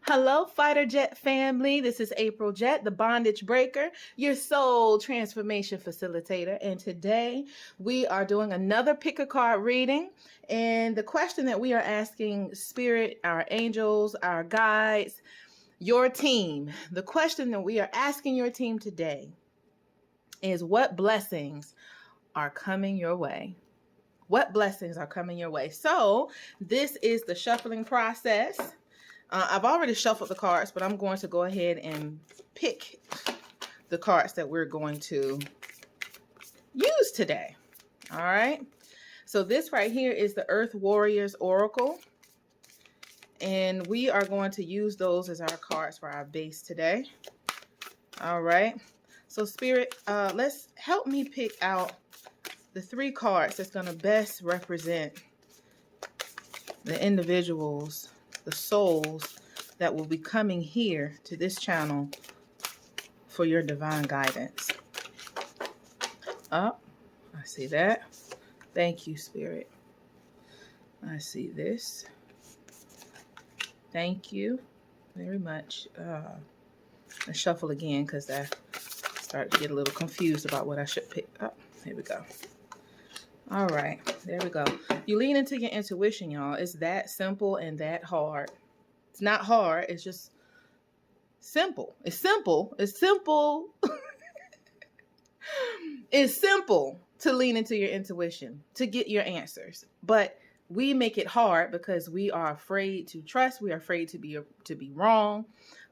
Hello, Fighter Jett family. This is April Jett, the bondage breaker, your soul transformation facilitator. And today we are doing another pick a card reading. And the question that we are asking Spirit, our angels, our guides, your team, the question that we are asking your team today is what blessings are coming your way? What blessings are coming your way? So this is the shuffling process. I've already shuffled the cards, but I'm going to go ahead and pick the cards that we're going to use today. All right. So this right here is the Earth Warriors Oracle. And we are going to use those as our cards for our base today. All right. So Spirit, let's help me pick out the 3 cards that's going to best represent the individuals, the souls that will be coming here to this channel for your divine guidance. Oh, I see that. Thank you, Spirit. I see this. Thank you very much. Let's shuffle again because I started to get a little confused about what I should pick up. Here we go. All right, there we go. You lean into your intuition, y'all. It's that simple and that hard. It's not hard. It's just simple. It's simple. It's simple. It's simple to lean into your intuition to get your answers. But we make it hard because we are afraid to trust. We are afraid to be wrong.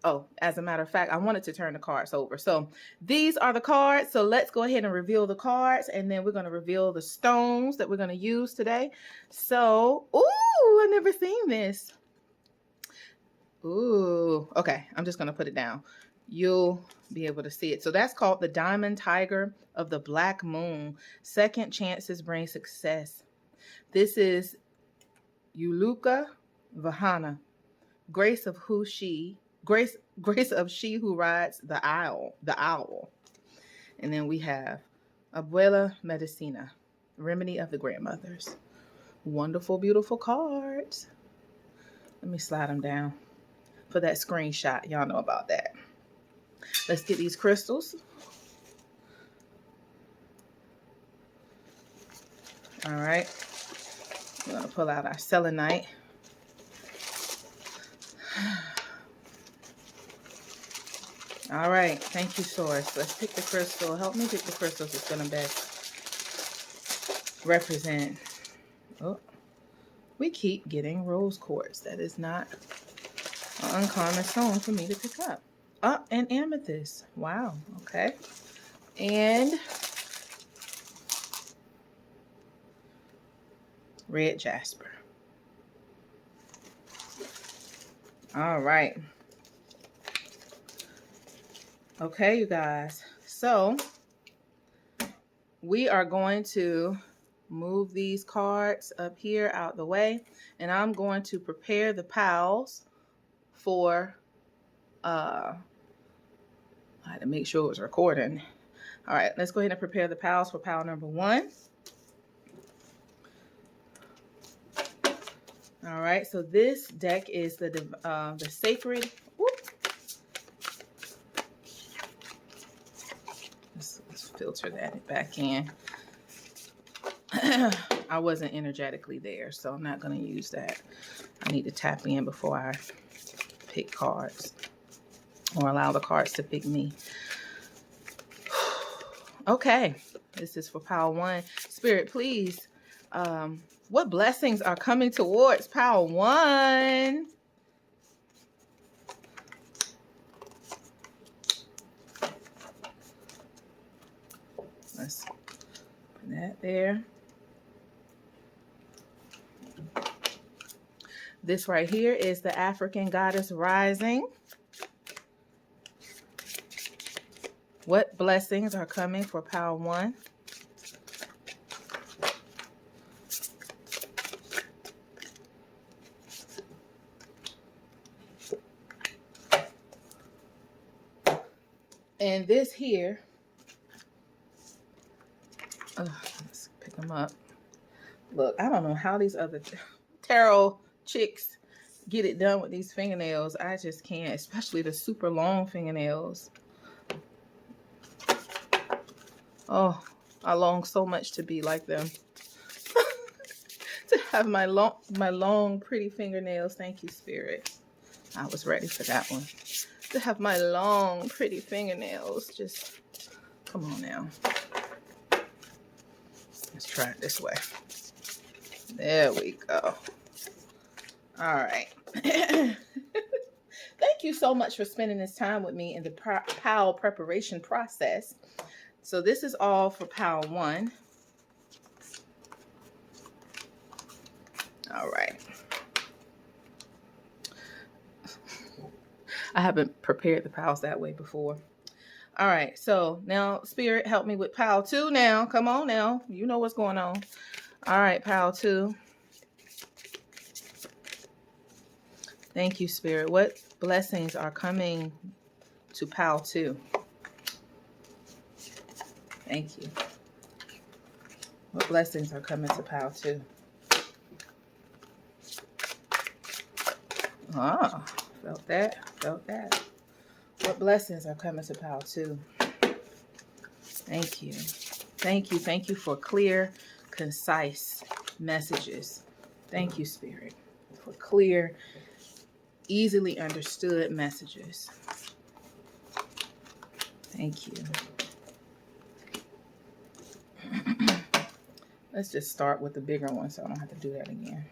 Oh, as a matter of fact, I wanted to turn the cards over. So these are the cards. So let's go ahead and reveal the cards. And then we're going to reveal the stones that we're going to use today. So, ooh, I've never seen this. Ooh, okay. I'm just going to put it down. You'll be able to see it. So that's called the Diamond Tiger of the Black Moon. Second chances bring success. This is Uluka Vahana. Grace of she who rides the owl. And then we have Abuela Medicina, remedy of the grandmothers. Wonderful, beautiful cards. Let me slide them down for that screenshot. Y'all know about that. Let's get these crystals. All right. We're going to pull out our selenite. All right. Thank you, Source. Let's pick the crystal. Help me pick the crystals that's going to best represent. Oh, we keep getting rose quartz. That is not an uncommon stone for me to pick up. Oh, and amethyst. Wow. Okay. And red jasper. All right. Okay, you guys. So we are going to move these cards up here out the way, and I'm going to prepare the piles for I had to make sure it was recording. All right, let's go ahead and prepare the piles for pile number 1. All right, so this deck is the sacred. Let's filter that back in. I wasn't energetically there, so I'm not going to use that. I need to tap in before I pick cards or allow the cards to pick me. Okay, this is for pile 1. Spirit, please, what blessings are coming towards pile 1? Let's put that there. This right here is the African goddess rising. What blessings are coming for pile 1? And this here, let's pick them up. Look, I don't know how these other tarot chicks get it done with these fingernails. I just can't, especially the super long fingernails. Oh, I long so much to be like them. To have my long, pretty fingernails. Thank you, Spirit. I was ready for that one. To have my long, pretty fingernails. Just, come on now. Let's try it this way. There we go. All right. Thank you so much for spending this time with me in the PAL preparation process. So this is all for PAL 1. All right. I haven't prepared the PALs that way before. All right. So now, Spirit, help me with PAL 2 now. Come on now. You know what's going on. All right, PAL 2. Thank you, Spirit. What blessings are coming to PAL 2? Thank you. What blessings are coming to PAL 2? Ah, felt that, felt that. What blessings are coming to PAL 2? Thank you. Thank you. Thank you for clear, concise messages. Thank you, Spirit, for clear, easily understood messages. Thank you. Let's just start with the bigger one so I don't have to do that again.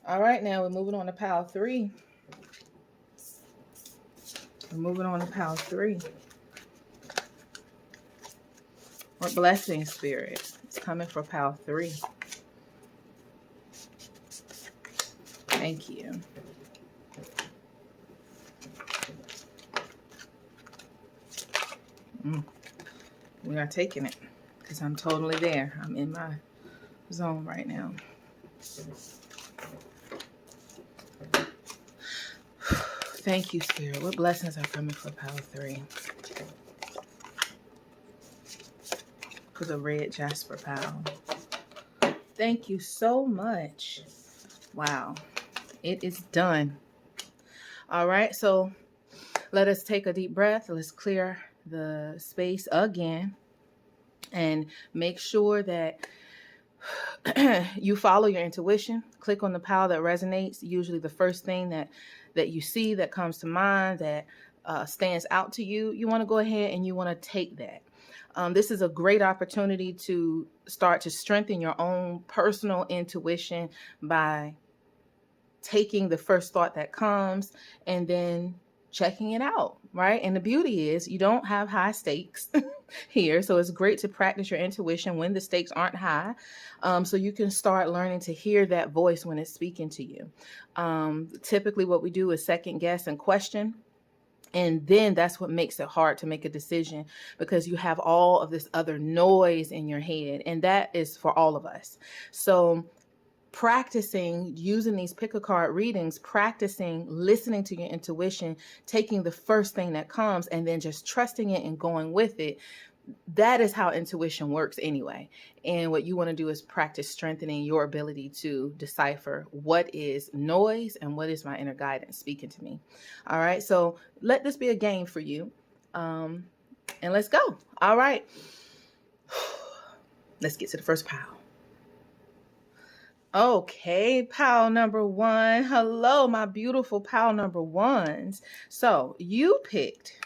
All right, now we're moving on to PAL 3. We're moving on to PAL 3. What blessing, Spirit, is coming for PAL 3? Thank you. We are taking it because I'm totally there. I'm in my zone right now. Thank you, Spirit. What blessings are coming for PAL 3? For the red Jasper PAL. Thank you so much. Wow. It is done. All right. So let us take a deep breath. Let's clear the space again. And make sure that you follow your intuition. Click on the PAL that resonates. Usually the first thing that you see that comes to mind that stands out to you, you want to go ahead and you want to take that. This is a great opportunity to start to strengthen your own personal intuition by taking the first thought that comes and then checking it out, right? And the beauty is you don't have high stakes here. So it's great to practice your intuition when the stakes aren't high. So you can start learning to hear that voice when it's speaking to you. Typically what we do is second guess and question. And then that's what makes it hard to make a decision because you have all of this other noise in your head. And that is for all of us. So practicing using these pick a card readings, practicing listening to your intuition, taking the first thing that comes and then just trusting it and going with it. That is how intuition works anyway. And what you want to do is practice strengthening your ability to decipher what is noise and what is my inner guidance speaking to me. All right. So let this be a game for you. And let's go. All right. Let's get to the first PAL. Okay, PAL number 1. Hello, my beautiful PAL number 1s. So you picked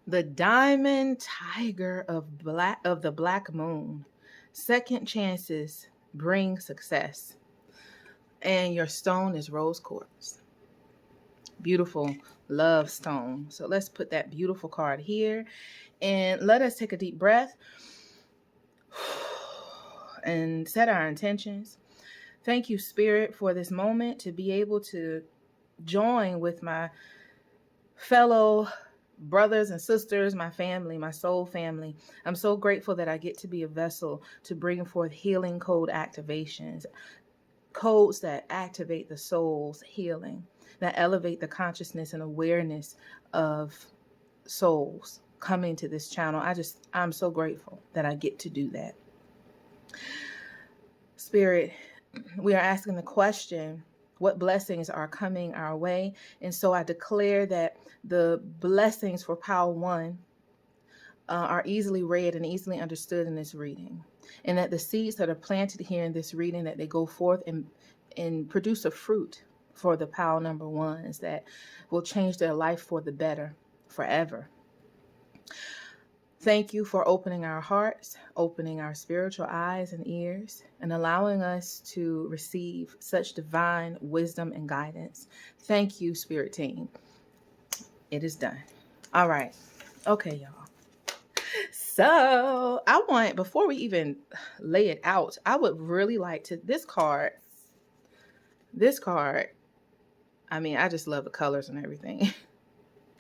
the Diamond Tiger of the Black Moon. Second chances bring success. And your stone is rose quartz. Beautiful love stone. So let's put that beautiful card here. And let us take a deep breath and set our intentions. Thank you, Spirit, for this moment to be able to join with my fellow brothers and sisters, my family, my soul family. I'm so grateful that I get to be a vessel to bring forth healing code activations, codes that activate the soul's healing, that elevate the consciousness and awareness of souls coming to this channel. I'm so grateful that I get to do that. Spirit, we are asking the question, what blessings are coming our way. And so I declare that the blessings for pile 1 are easily read and easily understood in this reading, and that the seeds that are planted here in this reading, that they go forth and produce a fruit for the pile number 1s that will change their life for the better forever. Thank you for opening our hearts, opening our spiritual eyes and ears, and allowing us to receive such divine wisdom and guidance. Thank you, Spirit Team. It is done. All right. Okay, y'all. So before we even lay it out, I would really like to, this card, I mean, I just love the colors and everything.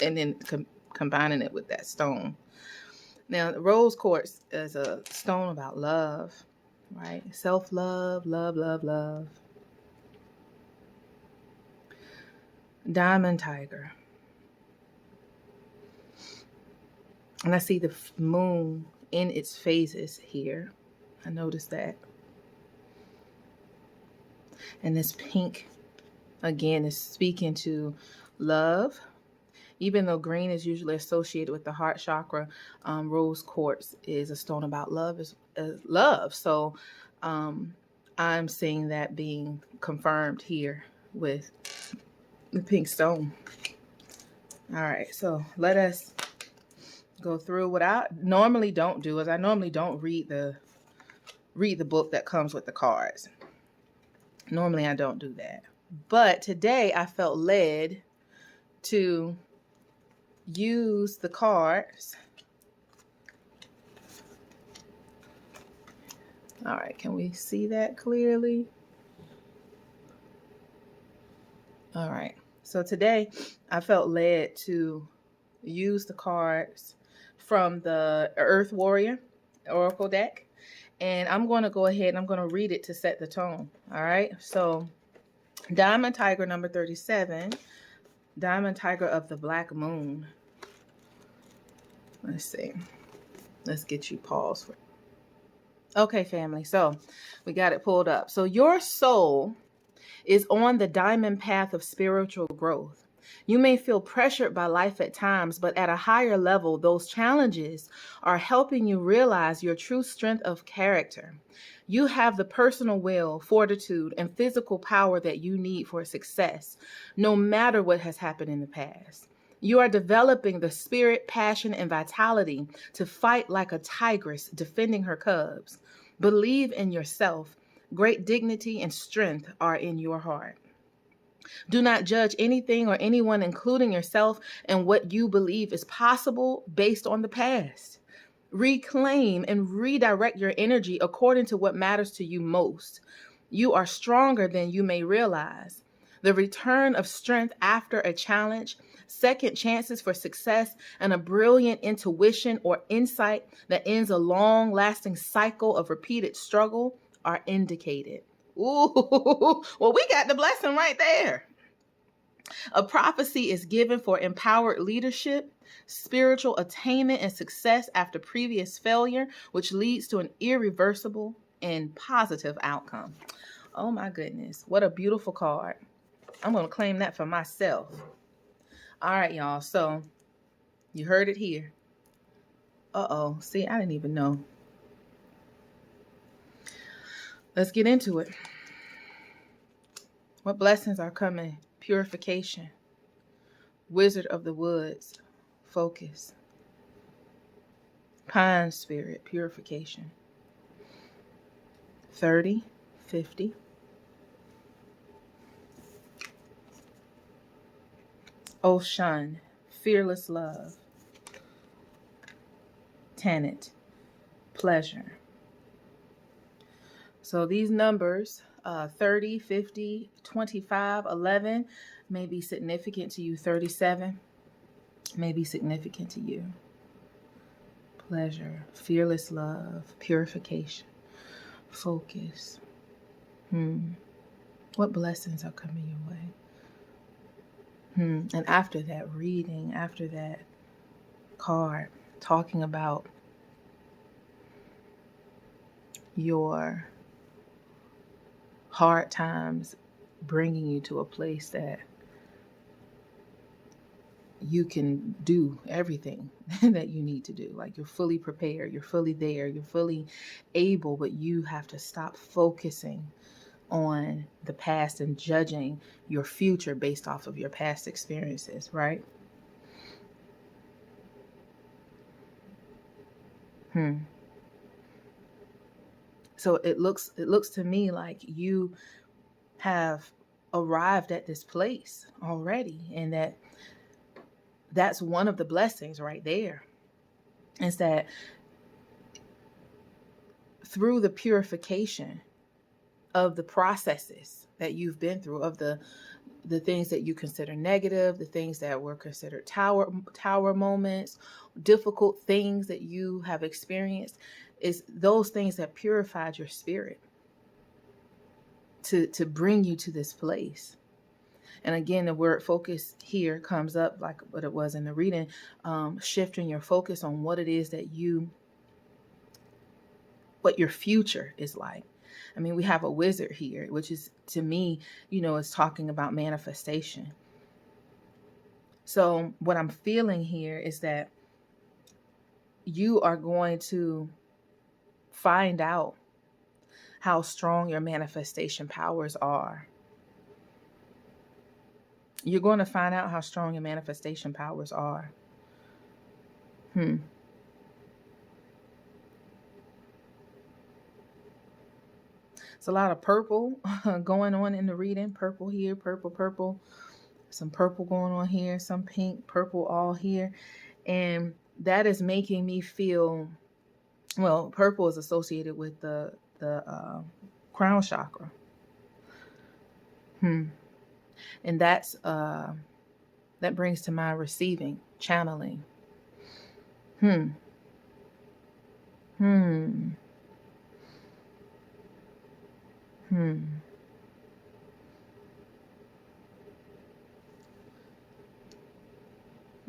And then combining it with that stone. Now, the rose quartz is a stone about love, right? Self-love, love, love, love. Diamond tiger. And I see the moon in its phases here. I noticed that. And this pink, again, is speaking to love. Even though green is usually associated with the heart chakra, rose quartz is a stone about love. Love. So I'm seeing that being confirmed here with the pink stone. All right, so let us go through. What I normally don't do is I normally don't read the book that comes with the cards. Normally I don't do that. But today I felt led to use the cards. All right, can we see that clearly? All right, so today I felt led to use the cards from the Earth Warrior Oracle deck, and I'm going to go ahead and I'm going to read it to set the tone. All right, so Diamond Tiger number 37, Diamond Tiger of the Black Moon. Let's see. Let's get you paused. Okay, family. So we got it pulled up. So your soul is on the diamond path of spiritual growth. You may feel pressured by life at times, but at a higher level, those challenges are helping you realize your true strength of character. You have the personal will, fortitude, and physical power that you need for success, no matter what has happened in the past. You are developing the spirit, passion, and vitality to fight like a tigress defending her cubs. Believe in yourself. Great dignity and strength are in your heart. Do not judge anything or anyone, including yourself, and what you believe is possible based on the past. Reclaim and redirect your energy according to what matters to you most. You are stronger than you may realize. The return of strength after a challenge, second chances for success, and a brilliant intuition or insight that ends a long-lasting cycle of repeated struggle are indicated. Ooh, well, we got the blessing right there. A prophecy is given for empowered leadership, spiritual attainment, and success after previous failure, which leads to an irreversible and positive outcome. Oh my goodness, what a beautiful card. I'm going to claim that for myself. All right, y'all. So you heard it here. Uh-oh. See, I didn't even know. Let's get into it. What blessings are coming? Purification. Wizard of the Woods. Focus. Pine Spirit. Purification. 30, 50. Ocean. Fearless Love. Tenet. Pleasure. So these numbers, 30, 50, 25, 11, may be significant to you. 37 may be significant to you. Pleasure, fearless love, purification, focus. What blessings are coming your way? And after that reading, after that card, talking about your hard times bringing you to a place that you can do everything that you need to do. Like, you're fully prepared, you're fully there, you're fully able, but you have to stop focusing on the past and judging your future based off of your past experiences, right? So it looks to me like you have arrived at this place already, and that's one of the blessings right there, is that through the purification of the processes that you've been through, of the things that you consider negative, the things that were considered tower moments, difficult things that you have experienced, is those things that purified your spirit to bring you to this place. And again, the word focus here comes up like what it was in the reading, shifting your focus on what it is that what your future is like. I mean, we have a wizard here, which is, to me, is talking about manifestation. So what I'm feeling here is that you are going to find out how strong your manifestation powers are. You're going to find out how strong your manifestation powers are. It's a lot of purple going on in the reading. Purple here, purple. Some purple going on here, some pink, purple all here. And that is making me feel, well, purple is associated with the crown chakra. And that's that brings to mind receiving, channeling.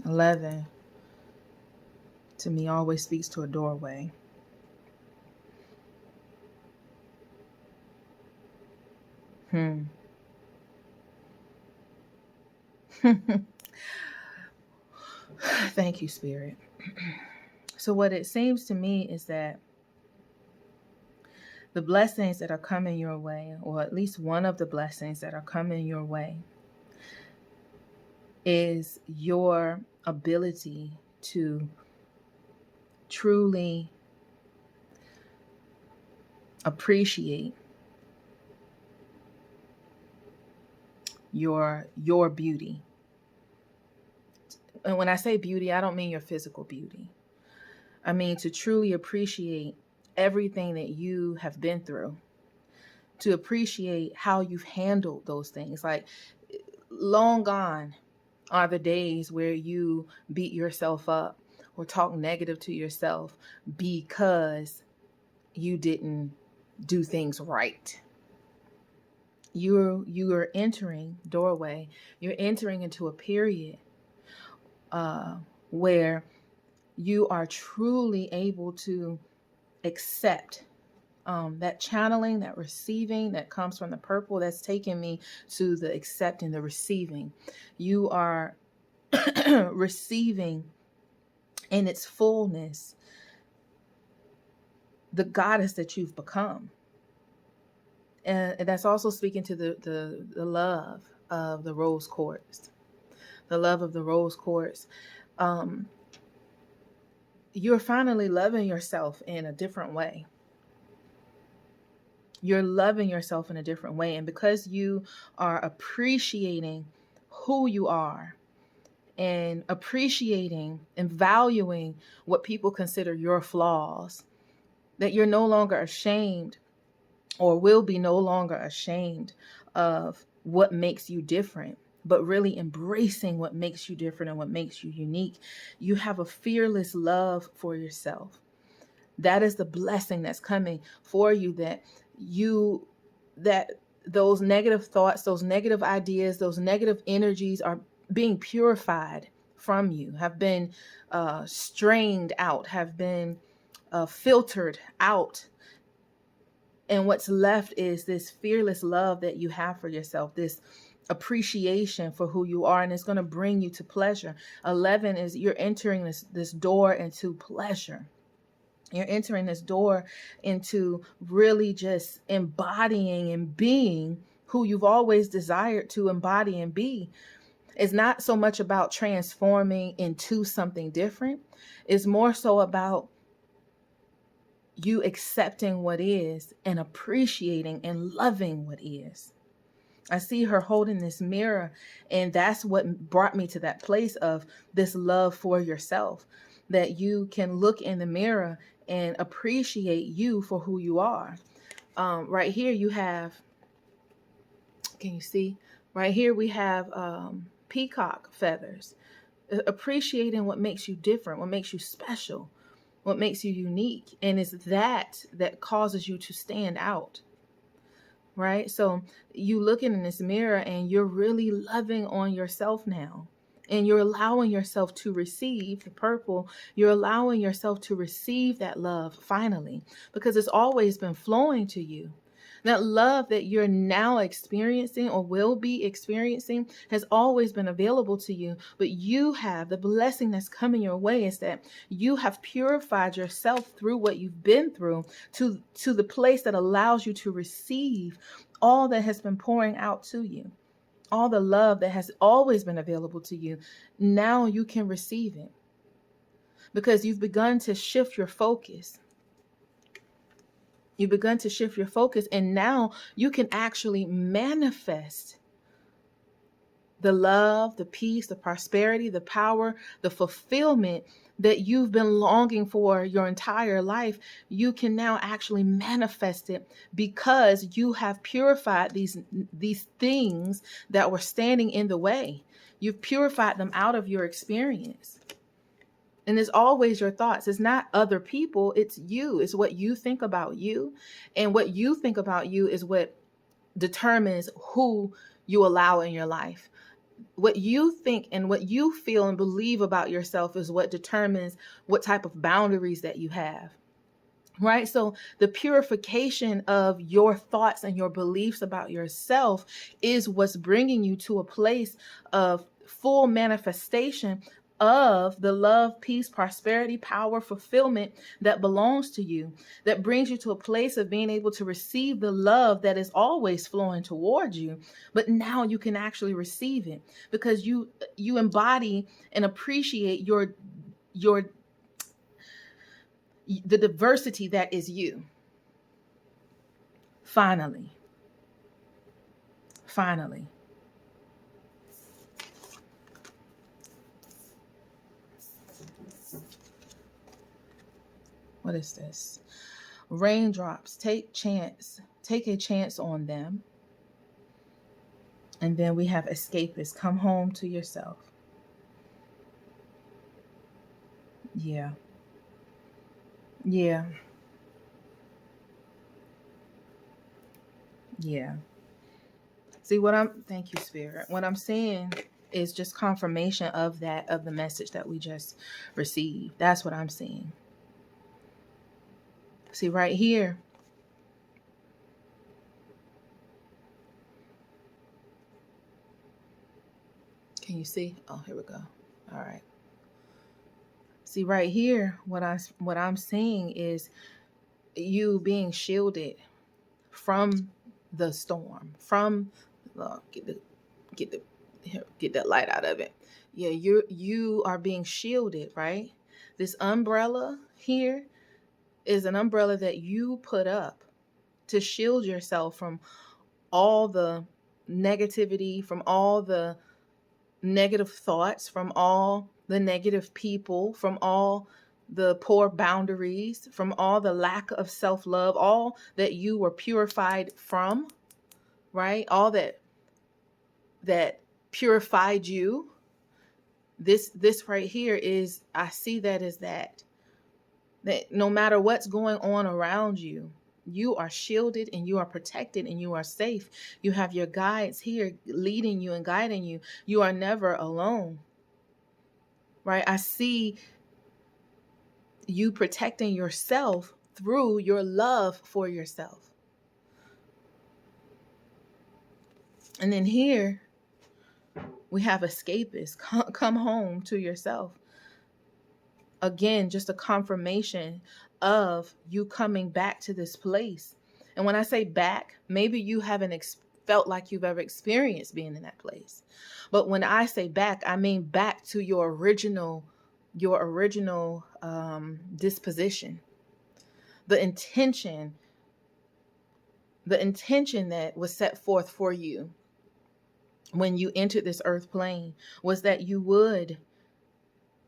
11 to me always speaks to a doorway. Thank you, Spirit. So what it seems to me is that the blessings that are coming your way, or at least one of the blessings that are coming your way, is your ability to truly appreciate your beauty. And when I say beauty, I don't mean your physical beauty. I mean to truly appreciate everything that you have been through, to appreciate how you've handled those things. Like, long gone are the days where you beat yourself up or talk negative to yourself because you didn't do things right. You're entering doorway. You're entering into a period where you are truly able to accept that channeling, that receiving that comes from the purple. That's taking me to the accepting, the receiving. You are receiving in its fullness the goddess that you've become. And that's also speaking to the love of the rose quartz. The love of the rose quartz. You're finally loving yourself in a different way. You're loving yourself in a different way. And because you are appreciating who you are and appreciating and valuing what people consider your flaws, that you're no longer ashamed, or will be no longer ashamed of what makes you different, but really embracing what makes you different and what makes you unique. You have a fearless love for yourself. That is the blessing that's coming for you, that those negative thoughts, those negative ideas, those negative energies are being purified from you, have been strained out, have been filtered out. And what's left is this fearless love that you have for yourself, this appreciation for who you are, and it's going to bring you to pleasure. 11 is you're entering this door into pleasure. You're entering this door into really just embodying and being who you've always desired to embody and be. It's not so much about transforming into something different. It's more so about you accepting what is and appreciating and loving what is. I see her holding this mirror, and that's what brought me to that place of this love for yourself, that you can look in the mirror and appreciate you for who you are. Right here you have, can you see? Right here we have peacock feathers, appreciating what makes you different, what makes you special, what makes you unique. And it's that causes you to stand out. Right? So you looking in this mirror and you're really loving on yourself now. And you're allowing yourself to receive the purple. You're allowing yourself to receive that love finally, because it's always been flowing to you. That love that you're now experiencing or will be experiencing has always been available to you. But you have the blessing that's coming your way is that you have purified yourself through what you've been through to the place that allows you to receive all that has been pouring out to you. All the love that has always been available to you. Now you can receive it because you've begun to shift your focus. You've begun to shift your focus, and now you can actually manifest the love, the peace, the prosperity, the power, the fulfillment that you've been longing for your entire life. You can now actually manifest it because you have purified these things that were standing in the way. You've purified them out of your experience. And it's always your thoughts. It's not other people. It's you. It's what you think about you. And what you think about you is what determines who you allow in your life. What you think and what you feel and believe about yourself is what determines what type of boundaries that you have. Right? So the purification of your thoughts and your beliefs about yourself is what's bringing you to a place of full manifestation of the love, peace, prosperity, power, fulfillment that belongs to you, that brings you to a place of being able to receive the love that is always flowing towards you. But now you can actually receive it because you embody and appreciate the diversity that is you. Finally. What is this? Raindrops, take a chance on them. And then we have escapists, come home to yourself. Yeah. See thank you, Spirit. What I'm saying is just confirmation of the message that we just received. That's what I'm seeing. See right here. Can you see? Oh, here we go. All right. See right here, what I'm seeing is you being shielded from the storm, from get that light out of it. Yeah, you are being shielded, right? This umbrella here is an umbrella that you put up to shield yourself from all the negativity, from all the negative thoughts, from all the negative people, from all the poor boundaries, from all the lack of self-love, all that you were purified from, right? All that purified you. This right here is, I see that as that no matter what's going on around you, you are shielded and you are protected and you are safe. You have your guides here leading you and guiding you. You are never alone, right? I see you protecting yourself through your love for yourself. And then here we have escapists. Come home to yourself. Again, just a confirmation of you coming back to this place. And when I say back, maybe you haven't felt like you've ever experienced being in that place. But when I say back, I mean back to your original disposition. The intention that was set forth for you when you entered this earth plane was that you would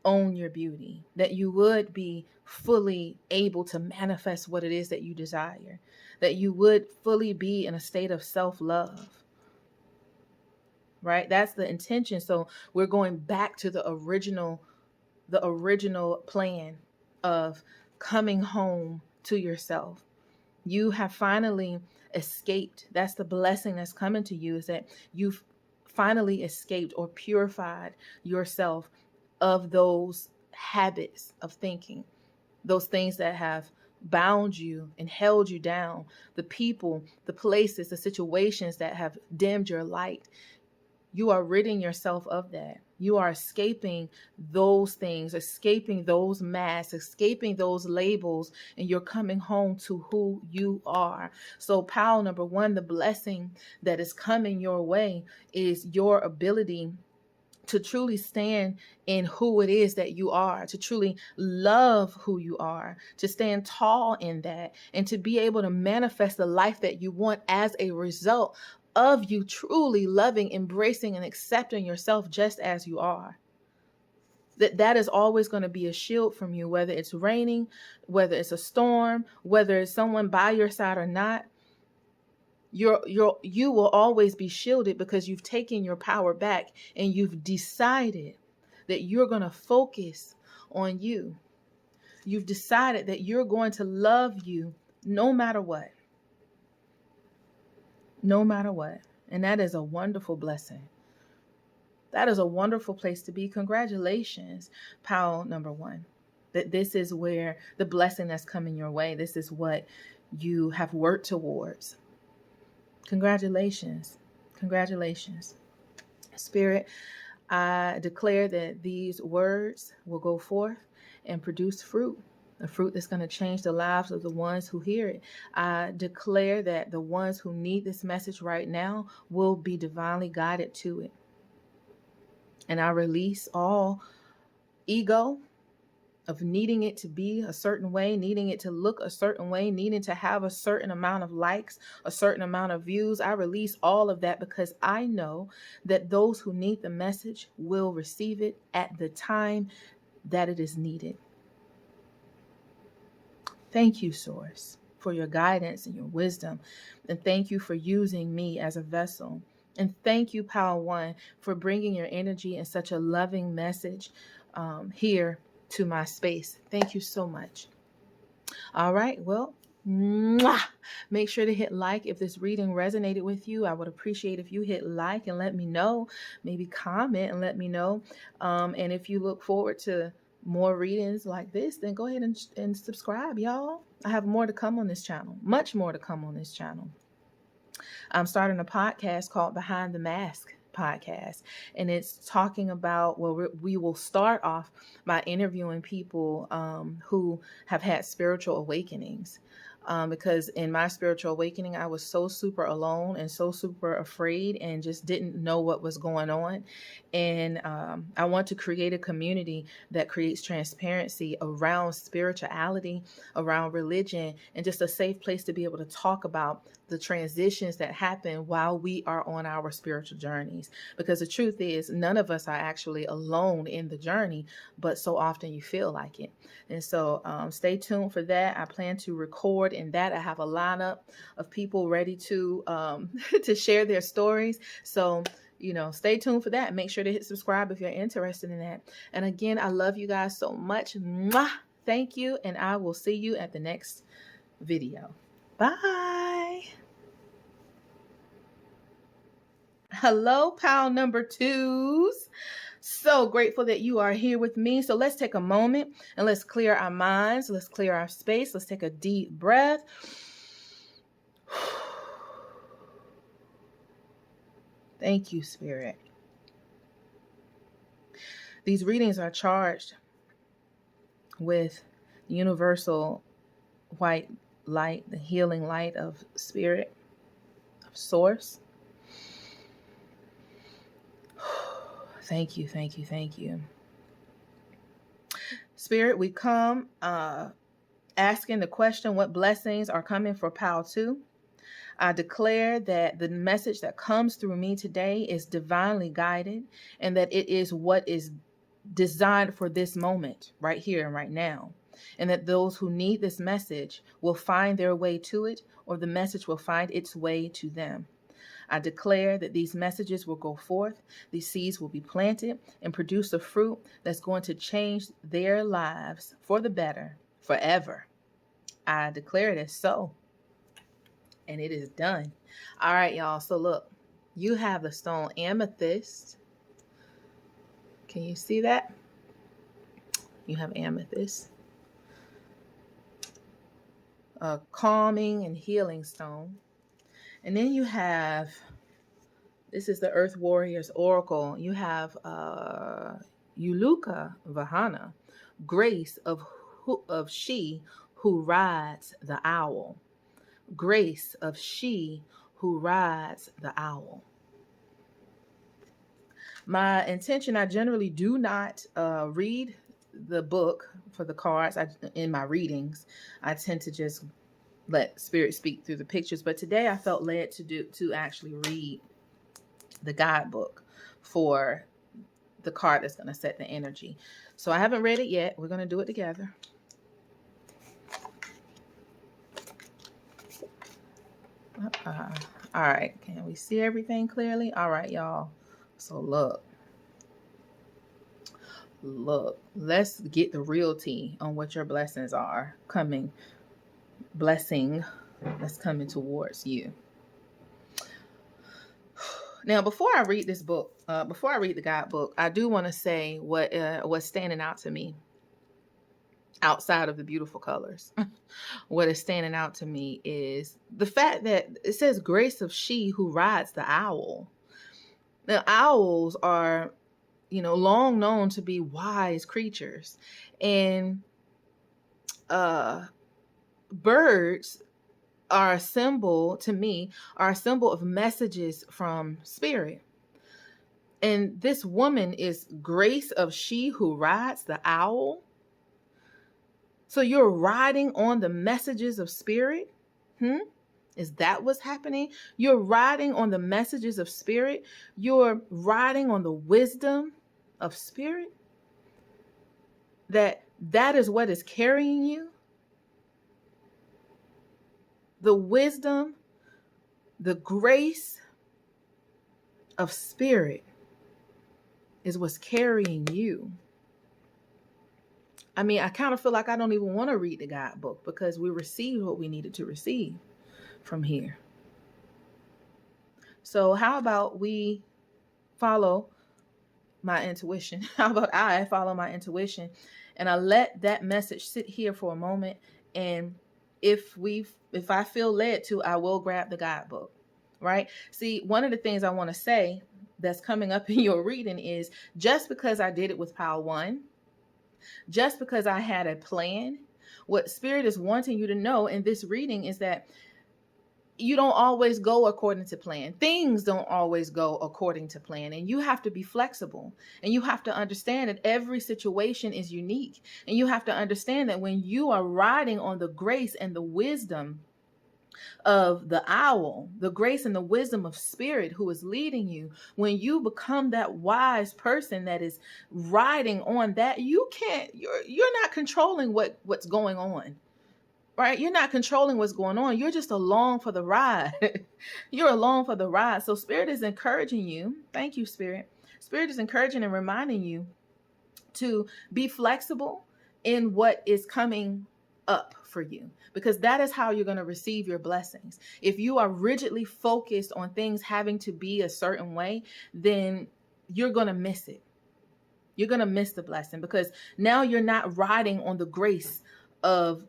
own your beauty, that you would be fully able to manifest what it is that you desire, that you would fully be in a state of self-love, right? That's the intention. So we're going back to the original plan of coming home to yourself. You have finally escaped. That's the blessing that's coming to you, is that you've finally escaped or purified yourself of those habits of thinking, those things that have bound you and held you down, the people, the places, the situations that have dimmed your light. You are ridding yourself of that. You are escaping those things, escaping those masks, escaping those labels, and you're coming home to who you are. So pile number one, the blessing that is coming your way is your ability to truly stand in who it is that you are, to truly love who you are, to stand tall in that, and to be able to manifest the life that you want as a result of you truly loving, embracing, and accepting yourself just as you are. That is always going to be a shield from you, whether it's raining, whether it's a storm, whether it's someone by your side or not. You will always be shielded because you've taken your power back and you've decided that you're going to focus on you. You've decided that you're going to love you no matter what. No matter what. And that is a wonderful blessing. That is a wonderful place to be. Congratulations, pile number one. That this is where the blessing that's coming your way, this is what you have worked towards. Congratulations. Congratulations. Spirit, I declare that these words will go forth and produce fruit, a fruit that's going to change the lives of the ones who hear it. I declare that the ones who need this message right now will be divinely guided to it. And I release all ego of needing it to be a certain way, needing it to look a certain way, needing to have a certain amount of likes, a certain amount of views. I release all of that because I know that those who need the message will receive it at the time that it is needed. Thank you, Source, for your guidance and your wisdom. And thank you for using me as a vessel. And thank you, Power One, for bringing your energy and such a loving message here to my space. Thank you so much. All right. Well, make sure to hit like if this reading resonated with you. I would appreciate if you hit like and let me know, maybe comment and let me know. And if you look forward to more readings like this, then go ahead and subscribe, y'all. I have more to come on this channel, much more to come on this channel. I'm starting a podcast called Behind the Mask podcast, and it's talking about, well, we will start off by interviewing people who have had spiritual awakenings. Because in my spiritual awakening, I was so super alone and so super afraid and just didn't know what was going on. And I want to create a community that creates transparency around spirituality, around religion, and just a safe place to be able to talk about the transitions that happen while we are on our spiritual journeys. Because the truth is, none of us are actually alone in the journey, but so often you feel like it. And so stay tuned for that. I plan to record in that. I have a lineup of people ready to to share their stories. So, stay tuned for that. Make sure to hit subscribe if you're interested in that. And again, I love you guys so much. Mwah! Thank you. And I will see you at the next video. Bye. Hello, pal number twos. So grateful that you are here with me. So let's take a moment and let's clear our minds. Let's clear our space. Let's take a deep breath. Thank you, Spirit. These readings are charged with universal white light, the healing light of Spirit, of Source. Thank you, thank you, thank you. Spirit, we come asking the question, what blessings are coming for Pal 2? I declare that the message that comes through me today is divinely guided, and that it is what is designed for this moment, right here and right now. And that those who need this message will find their way to it, or the message will find its way to them. I declare that these messages will go forth, these seeds will be planted and produce a fruit that's going to change their lives for the better forever. I declare it as so, and it is done. All right, y'all. So look, you have the stone amethyst. Can you see that? You have amethyst, a calming and healing stone. And then you have, this is the Earth Warriors Oracle. You have Uluka Vahana, grace of she who rides the owl. Grace of she who rides the owl. My intention, I generally do not read the book for the cards. In my readings, I tend to just let Spirit speak through the pictures. But today I felt led to actually read the guidebook for the card that's going to set the energy. So I haven't read it yet. We're going to do it together. All right. Can we see everything clearly? All right, y'all. So look, let's get the real tea on what your blessings are coming. Blessing that's coming towards you. Now, before I read this book, before I read the guidebook, I do want to say what's standing out to me outside of the beautiful colors. What is standing out to me is the fact that it says grace of she who rides the owl. Now, owls are, long known to be wise creatures, and birds are a symbol, to me, are a symbol of messages from Spirit. And this woman is grace of she who rides the owl. So you're riding on the messages of Spirit? Is that what's happening? You're riding on the messages of Spirit. You're riding on the wisdom of Spirit. That is what is carrying you. The wisdom, the grace of Spirit is what's carrying you. I mean, I kind of feel like I don't even want to read the guidebook because we received what we needed to receive from here. So how about we follow my intuition? How about I follow my intuition and I let that message sit here for a moment, and if I feel led to, I will grab the guidebook, right? See, one of the things I want to say that's coming up in your reading is, just because I did it with Pile 1, just because I had a plan, what Spirit is wanting you to know in this reading is that you don't always go according to plan. Things don't always go according to plan. And you have to be flexible. And you have to understand that every situation is unique. And you have to understand that when you are riding on the grace and the wisdom of the owl, the grace and the wisdom of Spirit who is leading you, when you become that wise person that is riding on that, you're not controlling what's going on. Right? You're not controlling what's going on. You're just along for the ride. You're along for the ride. So Spirit is encouraging you. Thank you, Spirit. Spirit is encouraging and reminding you to be flexible in what is coming up for you, because that is how you're going to receive your blessings. If you are rigidly focused on things having to be a certain way, then you're going to miss it. You're going to miss the blessing, because now you're not riding on the grace of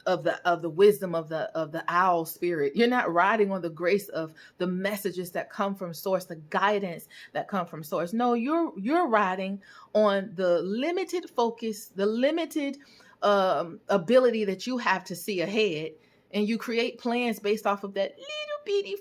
of the wisdom of the owl spirit. You're not riding on the grace of the messages that come from source, the guidance that come from source. No, you're riding on the limited focus, the limited ability that you have to see ahead, and you create plans based off of that little bitty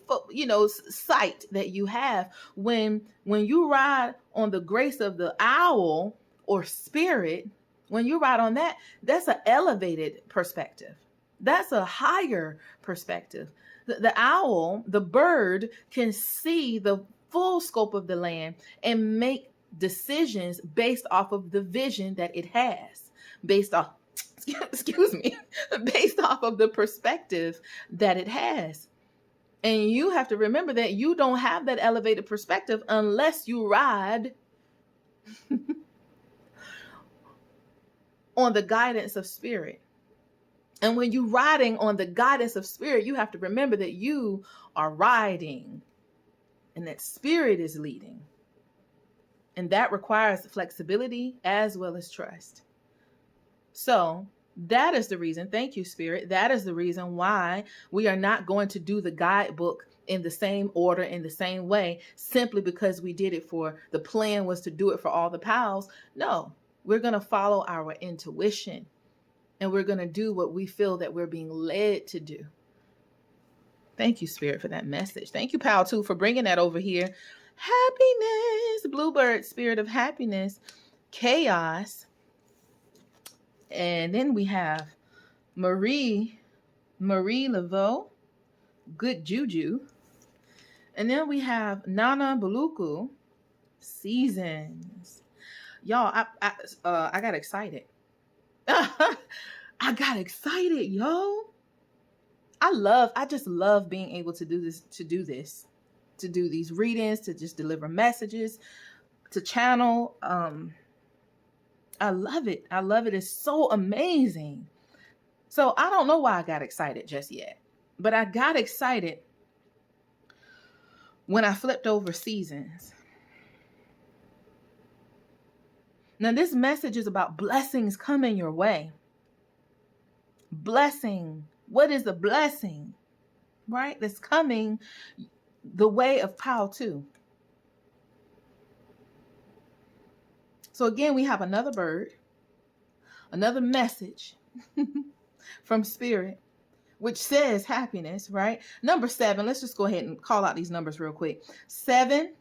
sight that you have. When you ride on the grace of the owl or spirit, when you ride on that, that's an elevated perspective. That's a higher perspective. The owl, the bird, can see the full scope of the land and make decisions based off of the vision that it has, based off, excuse me, based off of the perspective that it has. And you have to remember that you don't have that elevated perspective unless you ride on the guidance of spirit. And when you're riding on the guidance of spirit, you have to remember that you are riding and that spirit is leading. And that requires flexibility as well as trust. So that is the reason, thank you, Spirit, that is the reason why we are not going to do the guidebook in the same order, in the same way, simply because we did it the plan was to do it for all the pals. No, we're going to follow our intuition, and we're going to do what we feel that we're being led to do. Thank you, Spirit, for that message. Thank you, Pal, too, for bringing that over here. Happiness, Bluebird, spirit of happiness, chaos. And then we have Marie Laveau, good juju. And then we have Nana Baluku, seasons. Y'all, I got excited. I got excited, yo. I just love being able to do these readings, to just deliver messages, to channel. I love it. I love it. It's so amazing. So I don't know why I got excited just yet, but I got excited when I flipped over seasons. Now this message is about blessings coming your way. Blessing. What is the blessing? Right? That's coming the way of Pal 2. So again, we have another bird, another message from Spirit, which says happiness, right? Number 7, let's just go ahead and call out these numbers real quick. 7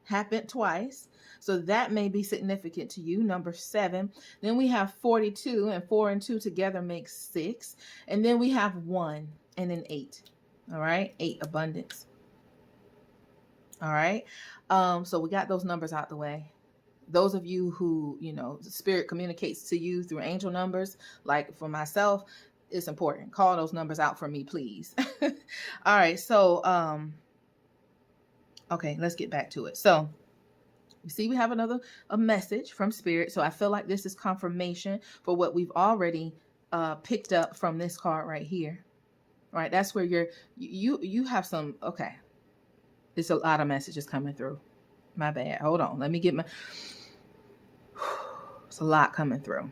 happened twice. So that may be significant to you, number 7. Then we have 42, and 4 and 2 together makes 6. And then we have 1 and then 8. All right, 8, abundance. All right. So we got those numbers out the way. Those of you who, Spirit communicates to you through angel numbers, like for myself, it's important. Call those numbers out for me, please. All right. So, okay, let's get back to it. So you see, we have a message from Spirit. So I feel like this is confirmation for what we've already picked up from this card right here. All right. That's where you have some, okay. There's a lot of messages coming through. My bad. Hold on. Let me get it's a lot coming through.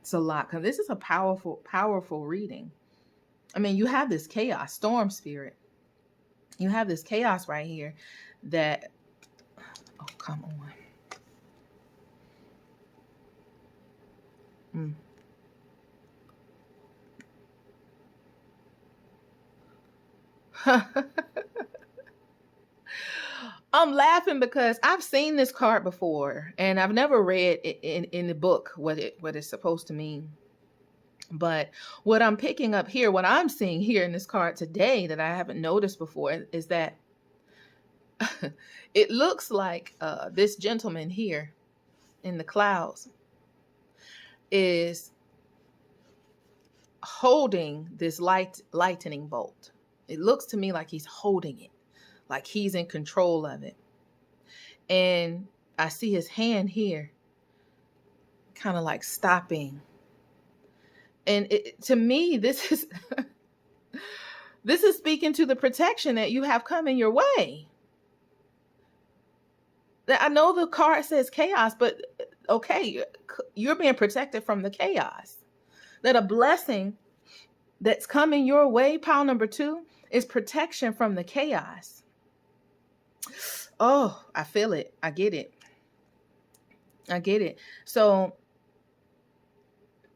It's a lot. This is a powerful, powerful reading. I mean, you have this chaos, storm spirit. You have this chaos right here that, oh, come on. I'm laughing because I've seen this card before, and I've never read it in the book what it's supposed to mean. But what I'm picking up here, what I'm seeing here in this card today that I haven't noticed before, is that it looks like this gentleman here in the clouds is holding this lightning bolt. It looks to me like he's holding it, like he's in control of it. And I see his hand here kind of like stopping. And to me, this is this is speaking to the protection that you have coming your way. I know the card says chaos, but okay, you're being protected from the chaos. That a blessing that's coming your way, pile number 2, is protection from the chaos. Oh, I feel it. I get it. I get it. So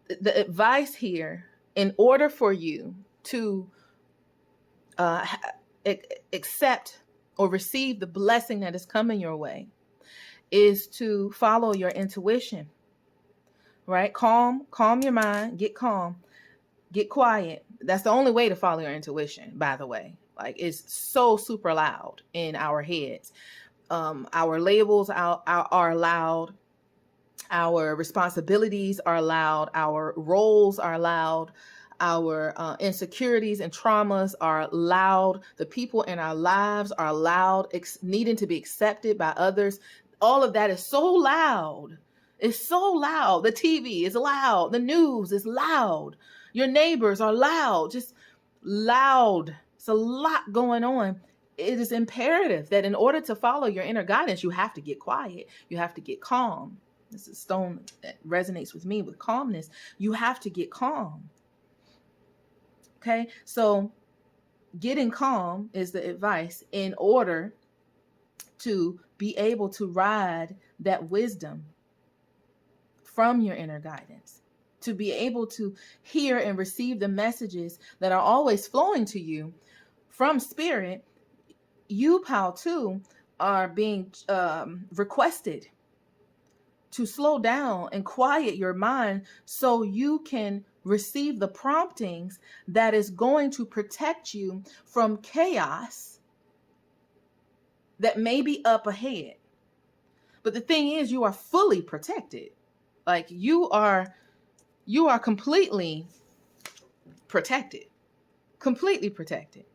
the advice here, in order for you to accept or receive the blessing that is coming your way, is to follow your intuition, right? Calm your mind, get calm, get quiet. That's the only way to follow your intuition, by the way. Like, it's so super loud in our heads. Our labels are loud. Our responsibilities are loud. Our roles are loud. Our insecurities and traumas are loud. The people in our lives are loud, needing to be accepted by others. All of that is so loud. It's so loud. The TV is loud. The news is loud. Your neighbors are loud, just loud. It's a lot going on. It is imperative that in order to follow your inner guidance, you have to get quiet. You have to get calm. This is stone that resonates with me, with calmness. You have to get calm. Okay, so getting calm is the advice in order to be able to ride that wisdom from your inner guidance, to be able to hear and receive the messages that are always flowing to you from spirit. You, pal, too, are being requested to slow down and quiet your mind so you can receive the promptings that is going to protect you from chaos that may be up ahead. But the thing is, you are fully protected. Like, you are completely protected, completely protected.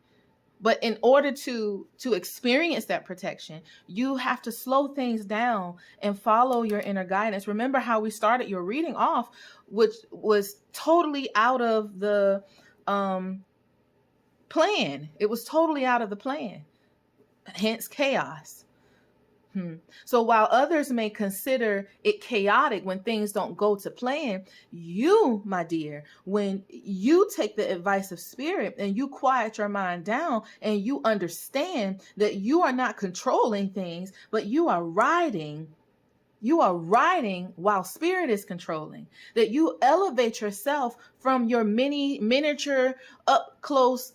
But in order to experience that protection, you have to slow things down and follow your inner guidance. Remember how we started your reading off, which was totally out of the plan. It was totally out of the plan. Hence chaos. So while others may consider it chaotic when things don't go to plan, you, my dear, when you take the advice of spirit and you quiet your mind down and you understand that you are not controlling things, but you are riding while spirit is controlling, that you elevate yourself from your miniature up close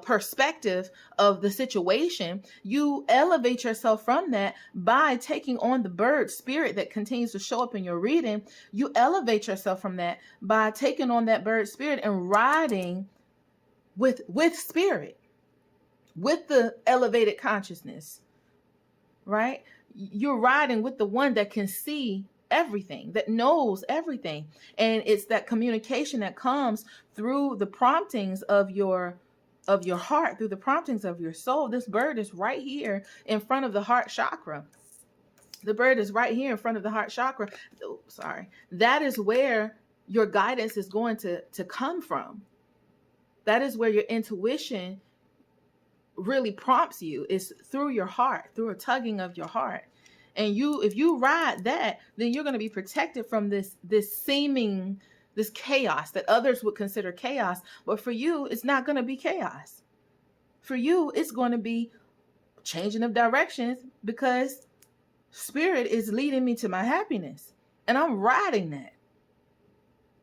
perspective of the situation. You elevate yourself from that by taking on the bird spirit that continues to show up in your reading. You elevate yourself from that by taking on that bird spirit and riding with spirit, with the elevated consciousness, right? You're riding with the one that can see everything, that knows everything. And it's that communication that comes through the promptings of your heart, through the promptings of your soul. This bird is right here in front of the heart chakra. The bird is right here in front of the heart chakra. Oh, sorry. That is where your guidance is going to come from. That is where your intuition really prompts you, is through your heart, through a tugging of your heart. And if you ride that, then you're going to be protected from this chaos that others would consider chaos. But for you, it's not going to be chaos. For you, it's going to be changing of directions, because spirit is leading me to my happiness. And I'm riding that.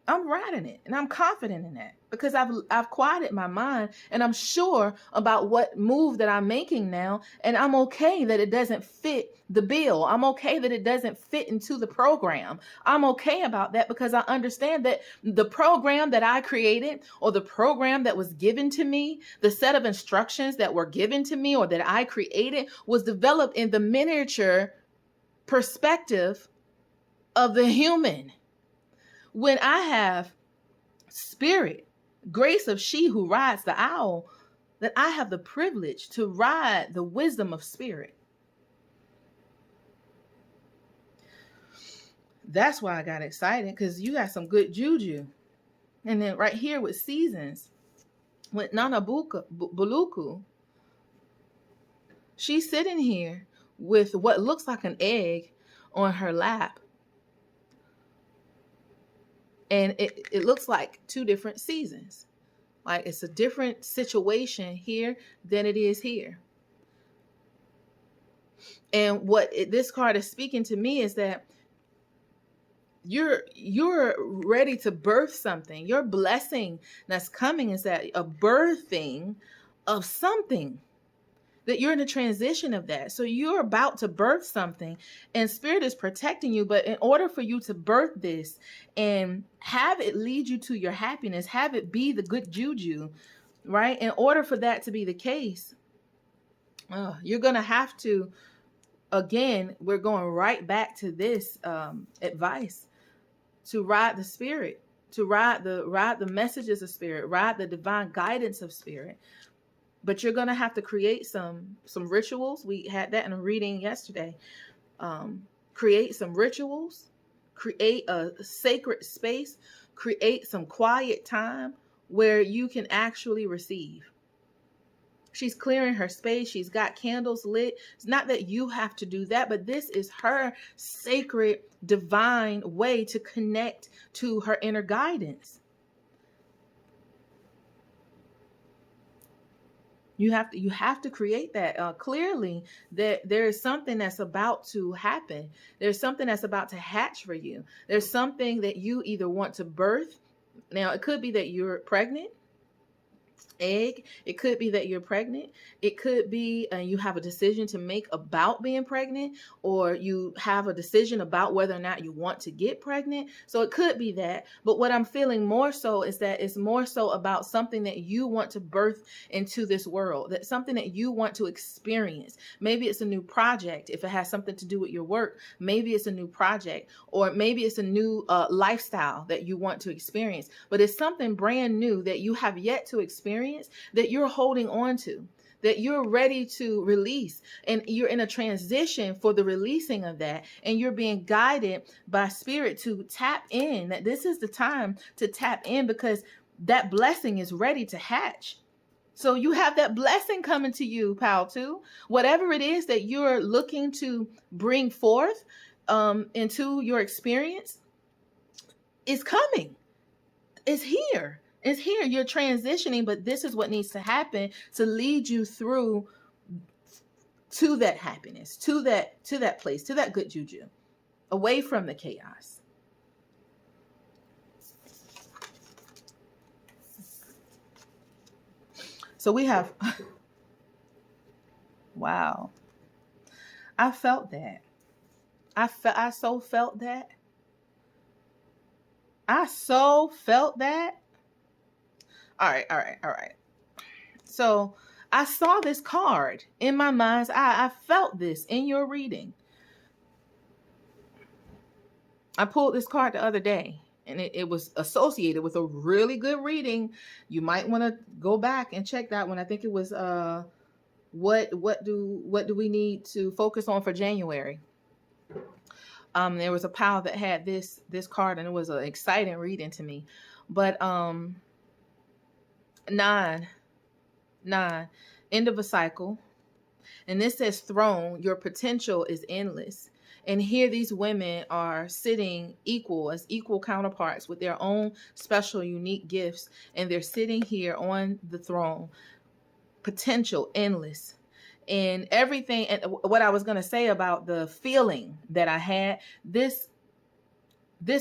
I'm riding it, and I'm confident in that because I've quieted my mind, and I'm sure about what move that I'm making now, and I'm okay that it doesn't fit the bill. I'm okay that it doesn't fit into the program. I'm okay about that because I understand that the program that I created, or the program that was given to me, the set of instructions that were given to me or that I created, was developed in the miniature perspective of the human. When I have spirit, grace of she who rides the owl, that I have the privilege to ride the wisdom of spirit. That's why I got excited, because you got some good juju. And then right here with seasons, with Nana Buluku, she's sitting here with what looks like an egg on her lap. And it looks like two different seasons. Like it's a different situation here than it is here. And what this card is speaking to me is that you're ready to birth something. Your blessing that's coming is that a birthing of something, that you're in a transition of that. So you're about to birth something and spirit is protecting you. But in order for you to birth this and have it lead you to your happiness, have it be the good juju, right? In order for that to be the case, you're going to have to, again, we're going right back to this advice, to ride the spirit, to ride the messages of spirit, ride the divine guidance of spirit. But you're going to have to create some rituals. We had that in a reading yesterday. Create some rituals, create a sacred space, create some quiet time where you can actually receive. She's clearing her space. She's got candles lit. It's not that you have to do that, but this is her sacred, divine way to connect to her inner guidance. You have to create that clearly, that there is something that's about to happen. There's something that's about to hatch for you. There's something that you either want to birth. Now, it could be that you're pregnant. Egg. It could be that you're pregnant. It could be you have a decision to make about being pregnant, or you have a decision about whether or not you want to get pregnant. So it could be that. But what I'm feeling more so is that it's more so about something that you want to birth into this world, that something that you want to experience. Maybe it's a new project. If it has something to do with your work, maybe it's a new project, or maybe it's a new lifestyle that you want to experience. But it's something brand new that you have yet to experience, that you're holding on to, that you're ready to release, and you're in a transition for the releasing of that, and you're being guided by spirit to tap in, that this is the time to tap in, because that blessing is ready to hatch. So you have that blessing coming to you, pal, too. Whatever it is that you're looking to bring forth into your experience is coming. It's here. It's here. You're transitioning, but this is what needs to happen to lead you through to that happiness, to that place, to that good juju, away from the chaos. So we have, wow. I felt that. I so felt that. I so felt that. All right. So I saw this card in my mind's eye. I felt this in your reading. I pulled this card the other day, and it was associated with a really good reading. You might want to go back and check that one. I think it was what do we need to focus on for January? There was a pal that had this card, and it was an exciting reading to me. But 9, end of a cycle. And this says throne, your potential is endless. And here these women are sitting as equal counterparts with their own special, unique gifts. And they're sitting here on the throne. Potential endless. And everything, and what I was going to say about the feeling that I had, this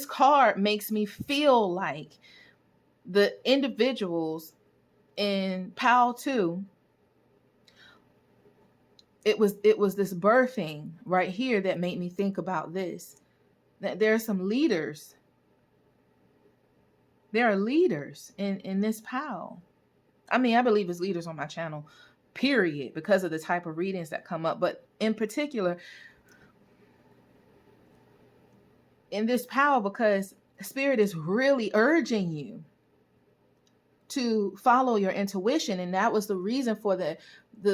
card makes me feel like the individuals in PAL 2, it was this birthing right here that made me think about this, that there are some leaders. There are leaders in this PAL. I mean, I believe it's leaders on my channel, period, because of the type of readings that come up. But in particular, in this PAL, because Spirit is really urging you to follow your intuition. And that was the reason for the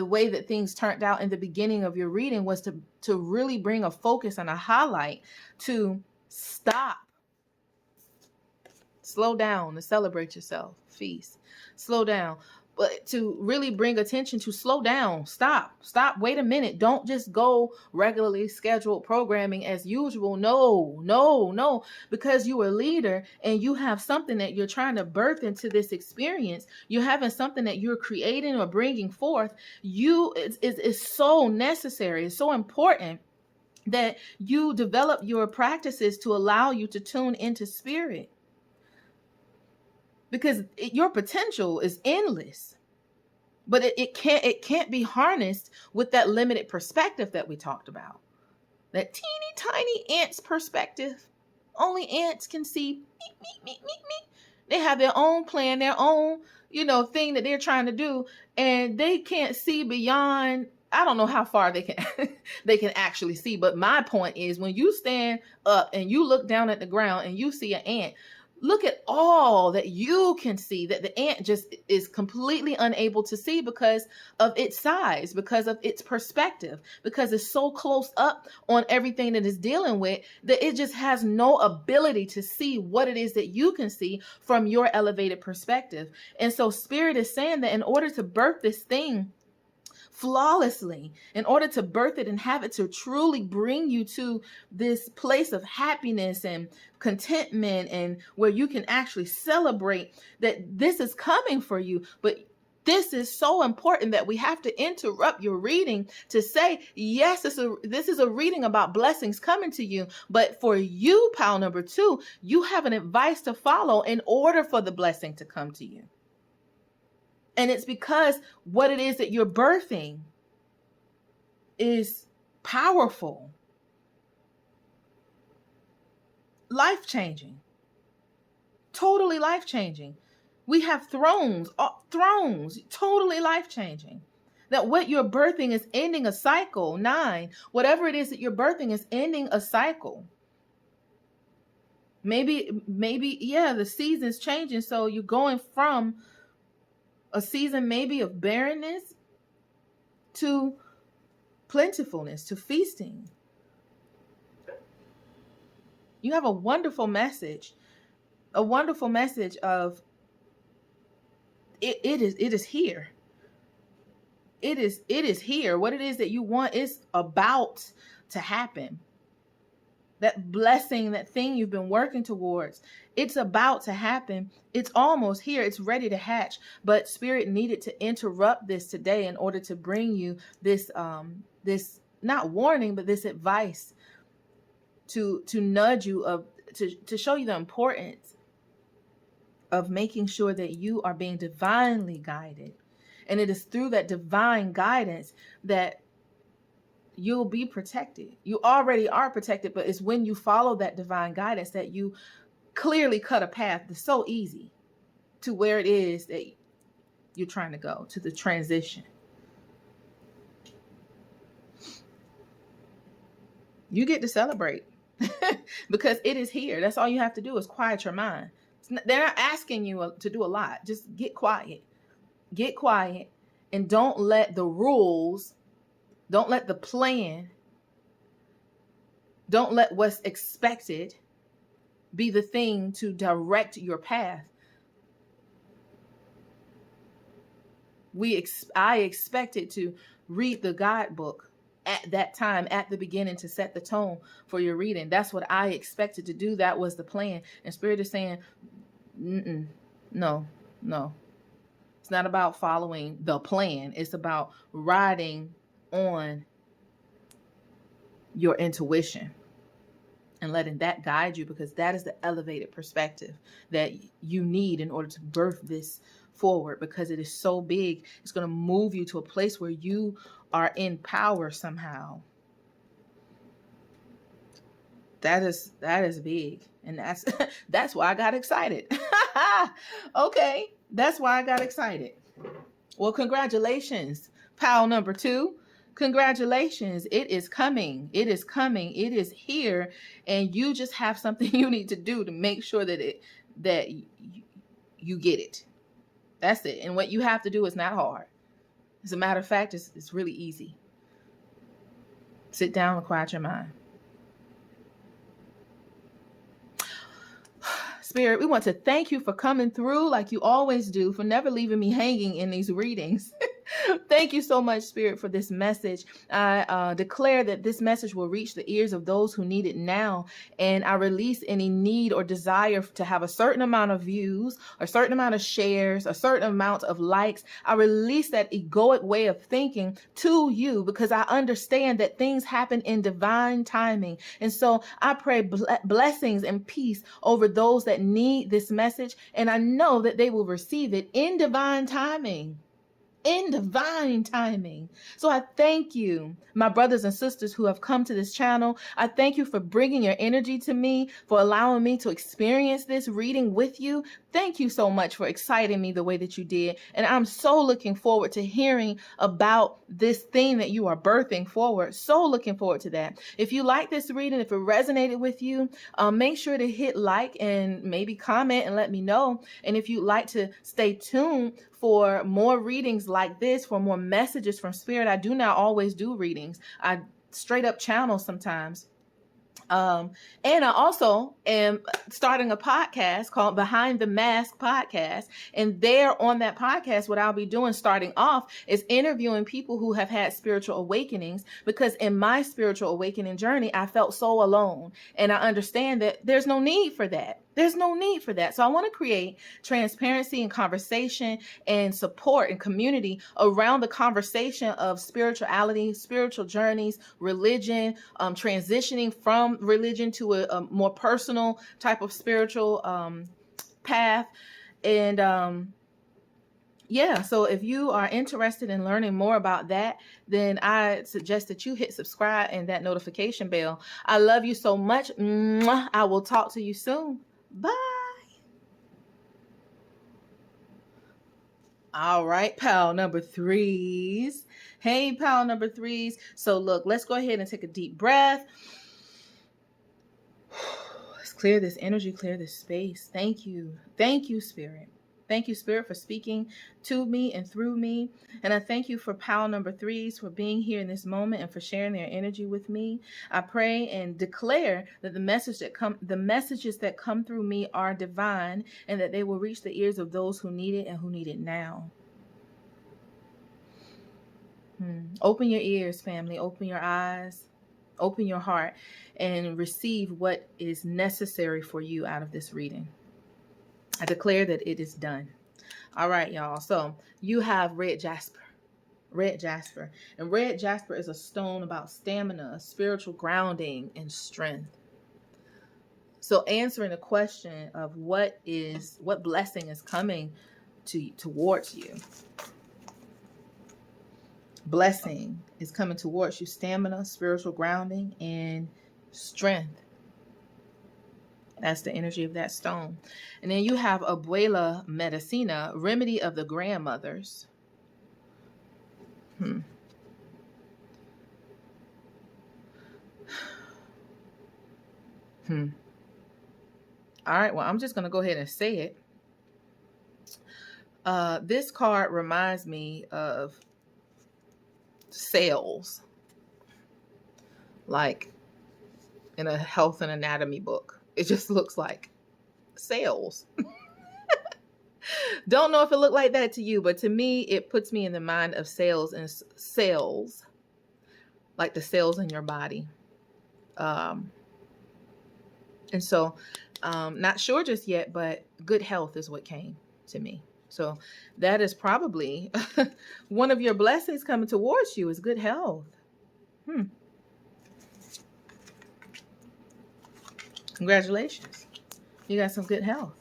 way that things turned out in the beginning of your reading, was to really bring a focus and a highlight to stop, slow down, to celebrate yourself, feast, slow down, but to really bring attention to slow down, stop, wait a minute. Don't just go regularly scheduled programming as usual. No, because you're a leader and you have something that you're trying to birth into this experience. You're having something that you're creating or bringing forth. It's so necessary. It's so important that you develop your practices to allow you to tune into spirit, because your potential is endless, but it can't be harnessed with that limited perspective that we talked about, that teeny tiny ant's perspective. Only ants can see me. They have their own plan, their own thing that they're trying to do, and they can't see beyond. I don't know how far they can they can actually see, but my point is, when you stand up and you look down at the ground and you see an ant, look at all that you can see that the ant just is completely unable to see because of its size, because of its perspective, because it's so close up on everything that it's dealing with that it just has no ability to see what it is that you can see from your elevated perspective. And so Spirit is saying that in order to birth this thing flawlessly, in order to birth it and have it to truly bring you to this place of happiness and contentment, and where you can actually celebrate that this is coming for you. But this is so important that we have to interrupt your reading to say, yes, this is a reading about blessings coming to you. But for you, pile number 2, you have an advice to follow in order for the blessing to come to you. And it's because what it is that you're birthing is powerful, life-changing, totally life-changing. We have thrones, totally life-changing. That what you're birthing is ending a cycle. 9, whatever it is that you're birthing is ending a cycle. Maybe, the season's changing. So you're going from a season maybe of barrenness to plentifulness, to feasting. You have a wonderful message of it is here. It is here. What it is that you want is about to happen. That blessing, that thing you've been working towards, it's about to happen. It's almost here. It's ready to hatch. But Spirit needed to interrupt this today in order to bring you this not warning, but this advice to nudge you to show you the importance of making sure that you are being divinely guided. And it is through that divine guidance that you'll be protected. You already are protected, but it's when you follow that divine guidance that you clearly cut a path that's so easy to where it is that you're trying to go, to the transition. You get to celebrate because it is here. That's all you have to do is quiet your mind. They're not asking you to do a lot. Just get quiet. Get quiet and don't let the rules, don't let the plan, don't let what's expected be the thing to direct your path. I expected to read the guidebook at that time, at the beginning, to set the tone for your reading. That's what I expected to do. That was the plan. And Spirit is saying, no. It's not about following the plan. It's about riding on your intuition and letting that guide you, because that is the elevated perspective that you need in order to birth this forward, because it is so big. It's going to move you to a place where you are in power somehow. That is big. And that's why I got excited. Okay. That's why I got excited. Well, congratulations, pile number 2. Congratulations. It is coming. It is coming. It is here. And you just have something you need to do to make sure that you get it. That's it. And what you have to do is not hard. As a matter of fact, it's really easy. Sit down and quiet your mind. Spirit, we want to thank you for coming through like you always do, for never leaving me hanging in these readings. Thank you so much, Spirit, for this message. I declare that this message will reach the ears of those who need it now. And I release any need or desire to have a certain amount of views, a certain amount of shares, a certain amount of likes. I release that egoic way of thinking to you, because I understand that things happen in divine timing. And so I pray blessings and peace over those that need this message. And I know that they will receive it in divine timing. In divine timing. So I thank you, my brothers and sisters who have come to this channel. I thank you for bringing your energy to me, for allowing me to experience this reading with you. Thank you so much for exciting me the way that you did. And I'm so looking forward to hearing about this thing that you are birthing forward. So looking forward to that. If you like this reading, if it resonated with you, make sure to hit like and maybe comment and let me know. And if you'd like to stay tuned for more readings like this, for more messages from Spirit, I do not always do readings. I straight up channel sometimes. And I also am starting a podcast called Behind the Mask Podcast. And there on that podcast, what I'll be doing starting off is interviewing people who have had spiritual awakenings, because in my spiritual awakening journey, I felt so alone. And I understand that there's no need for that. There's no need for that. So I want to create transparency and conversation and support and community around the conversation of spirituality, spiritual journeys, religion, transitioning from religion to a more personal type of spiritual path. And yeah, so if you are interested in learning more about that, then I suggest that you hit subscribe and that notification bell. I love you so much. Mwah. I will talk to you soon. Bye. All right, pal number threes. Hey, pal number threes. So look, let's go ahead and take a deep breath. Let's clear this energy, clear this space. Thank you. Thank you, Spirit. Thank you, Spirit, for speaking to me and through me. And I thank you for pal number threes for being here in this moment and for sharing their energy with me. I pray and declare that the messages that come through me are divine, and that they will reach the ears of those who need it and who need it now. Open your ears, family. Open your eyes. Open your heart and receive what is necessary for you out of this reading. I declare that it is done. All right, y'all. So you have red jasper. Red jasper. And red jasper is a stone about stamina, spiritual grounding, and strength. So answering the question of what blessing is coming towards you. Blessing is coming towards you. Stamina, spiritual grounding, and strength. That's the energy of that stone. And then you have Abuela Medicina, remedy of the grandmothers. All right, well, I'm just going to go ahead and say it. This card reminds me of cells, like in a health and anatomy book. It just looks like cells. Don't know if it looked like that to you, but to me, it puts me in the mind of cells, and cells, like the cells in your body. And so, not sure just yet, but good health is what came to me. So that is probably one of your blessings coming towards you, is good health. Congratulations. You got some good health.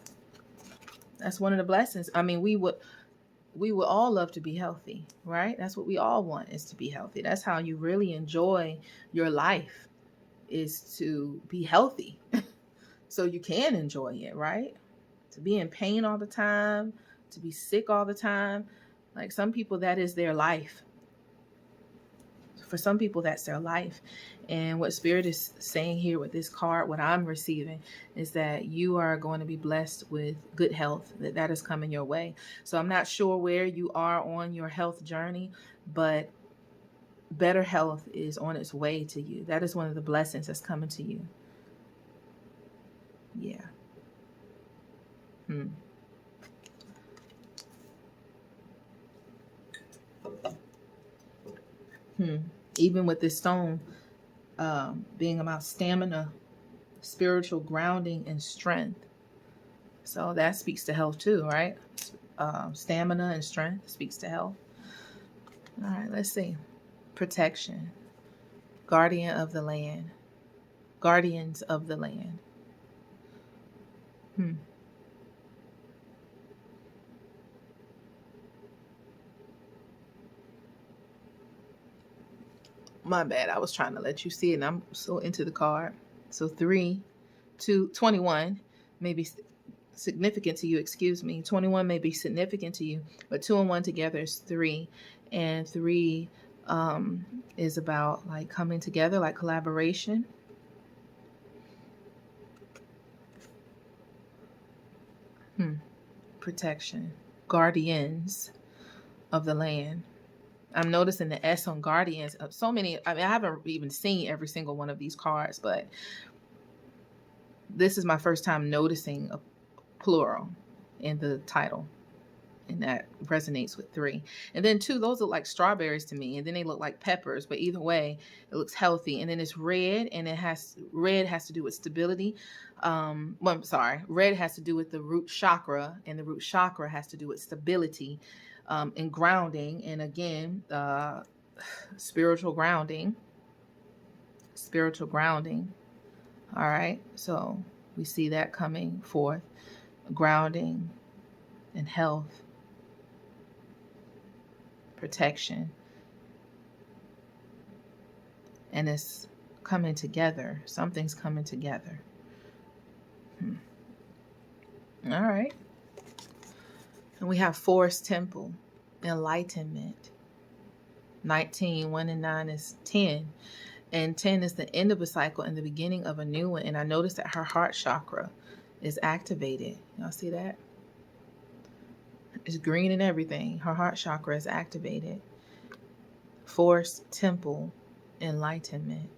That's one of the blessings. I mean, we would all love to be healthy, right? That's what we all want, is to be healthy. That's how you really enjoy your life, is to be healthy. So you can enjoy it, right? To be in pain all the time, to be sick all the time. Like some people, that is their life. For some people, that's their life. And what Spirit is saying here with this card, what I'm receiving, is that you are going to be blessed with good health, that is coming your way. So I'm not sure where you are on your health journey, but better health is on its way to you. That is one of the blessings that's coming to you. Yeah. Hmm. Hmm. Even with this stone being about stamina, spiritual grounding, and strength. So that speaks to health too, right? Stamina and strength speaks to health. All right, let's see. Protection. Guardian of the land. Guardians of the land. Hmm. My bad. I was trying to let you see it, and I'm so into the card. So 3, 2, 21 may be significant to you. Excuse me. 21 may be significant to you, but 2 and 1 together is 3, and 3 is about like coming together, like collaboration. Protection. Guardians of the land. I'm noticing the S on guardians. So many. I mean, I haven't even seen every single one of these cards, but this is my first time noticing a plural in the title, and that resonates with 3. And then 2, those look like strawberries to me, and then they look like peppers, but either way it looks healthy. And then it's red, and red has to do with stability. Well, I'm sorry, red has to do with the root chakra, and the root chakra has to do with stability, and grounding. And again, spiritual grounding. All right, so we see that coming forth. Grounding and health, protection, and it's coming together. Something's coming together. All right. And we have Forest Temple, enlightenment. 19, 1 and 9 is 10. And 10 is the end of a cycle and the beginning of a new one. And I noticed that her heart chakra is activated. Y'all see that? It's green and everything. Her heart chakra is activated. Forest Temple, enlightenment.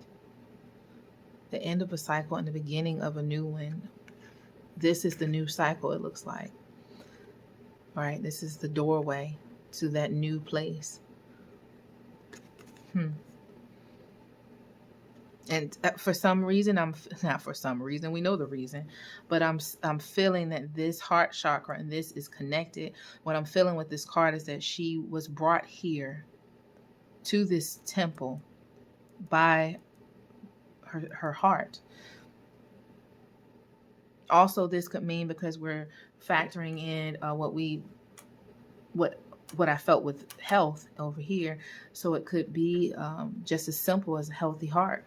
The end of a cycle and the beginning of a new one. This is the new cycle, it looks like. All right, this is the doorway to that new place. And for some reason, not for some reason, we know the reason, but I'm feeling that this heart chakra and this is connected. What I'm feeling with this card is that she was brought here to this temple by her heart. Also, this could mean, because we're factoring in what I felt with health over here, so it could be just as simple as a healthy heart.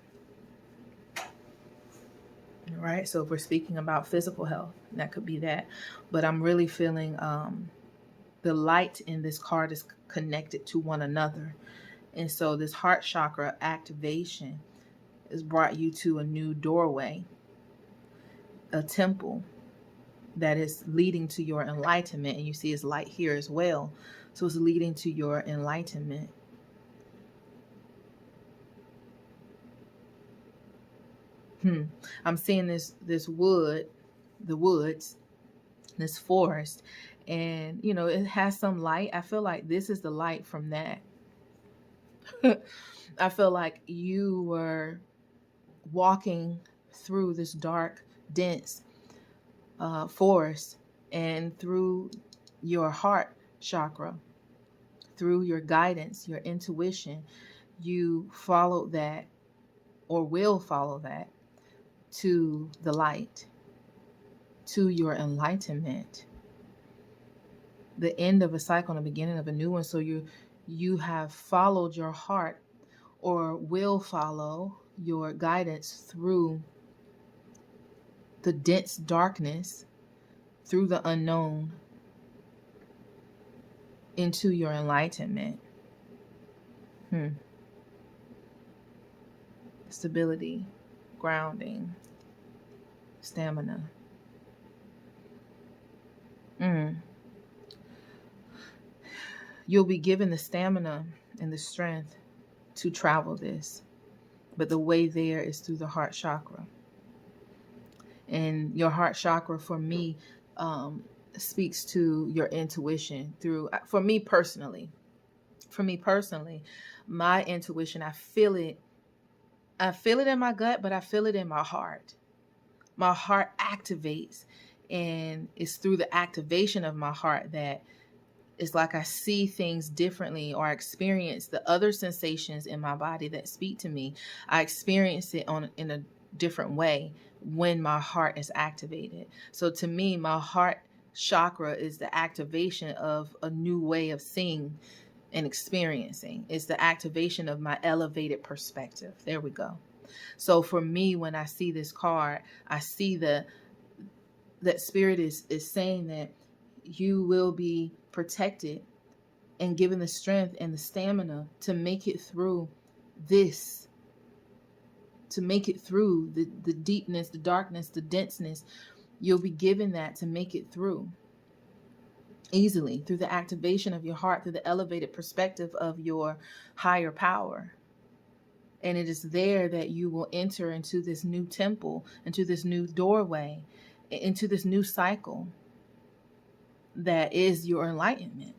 Right, so if we're speaking about physical health, that could be that. But I'm really feeling the light in this card is connected to one another. And so this heart chakra activation has brought you to a new doorway, a temple that is leading to your enlightenment. And you see it's light here as well. So it's leading to your enlightenment. I'm seeing this wood, the woods, this forest, and it has some light. I feel like this is the light from that. I feel like you were walking through this dark, dense forest, and through your heart chakra, through your guidance, your intuition, you followed that, or will follow that, to the light, to your enlightenment, the end of a cycle and the beginning of a new one. So you have followed your heart, or will follow your guidance through the dense darkness, through the unknown, into your enlightenment. Stability, grounding, stamina. You'll be given the stamina and the strength to travel this, but the way there is through the heart chakra. And your heart chakra, for me, um, speaks to your intuition through, for me personally, my intuition, I feel it in my gut, but I feel it in my heart. My heart activates, and it's through the activation of my heart that it's like I see things differently, or I experience the other sensations in my body that speak to me. I experience it in a different way when my heart is activated. So to me, my heart chakra is the activation of a new way of seeing and experiencing. It's the activation of my elevated perspective. There we go. So for me, when I see this card, I see that spirit is saying that you will be protected and given the strength and the stamina to make it through this, to make it through the deepness, the darkness, the denseness. You'll be given that to make it through easily through the activation of your heart, through the elevated perspective of your higher power. And it is there that you will enter into this new temple, into this new doorway, into this new cycle that is your enlightenment,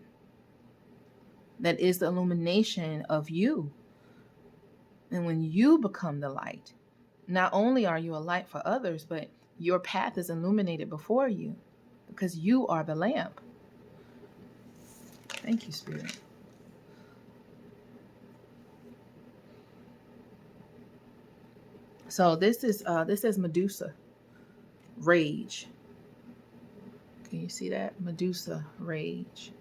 that is the illumination of you. And when you become the light, not only are you a light for others, but your path is illuminated before you because you are the lamp. Thank you, Spirit. So this is Medusa, rage. Can you see that? Medusa, rage.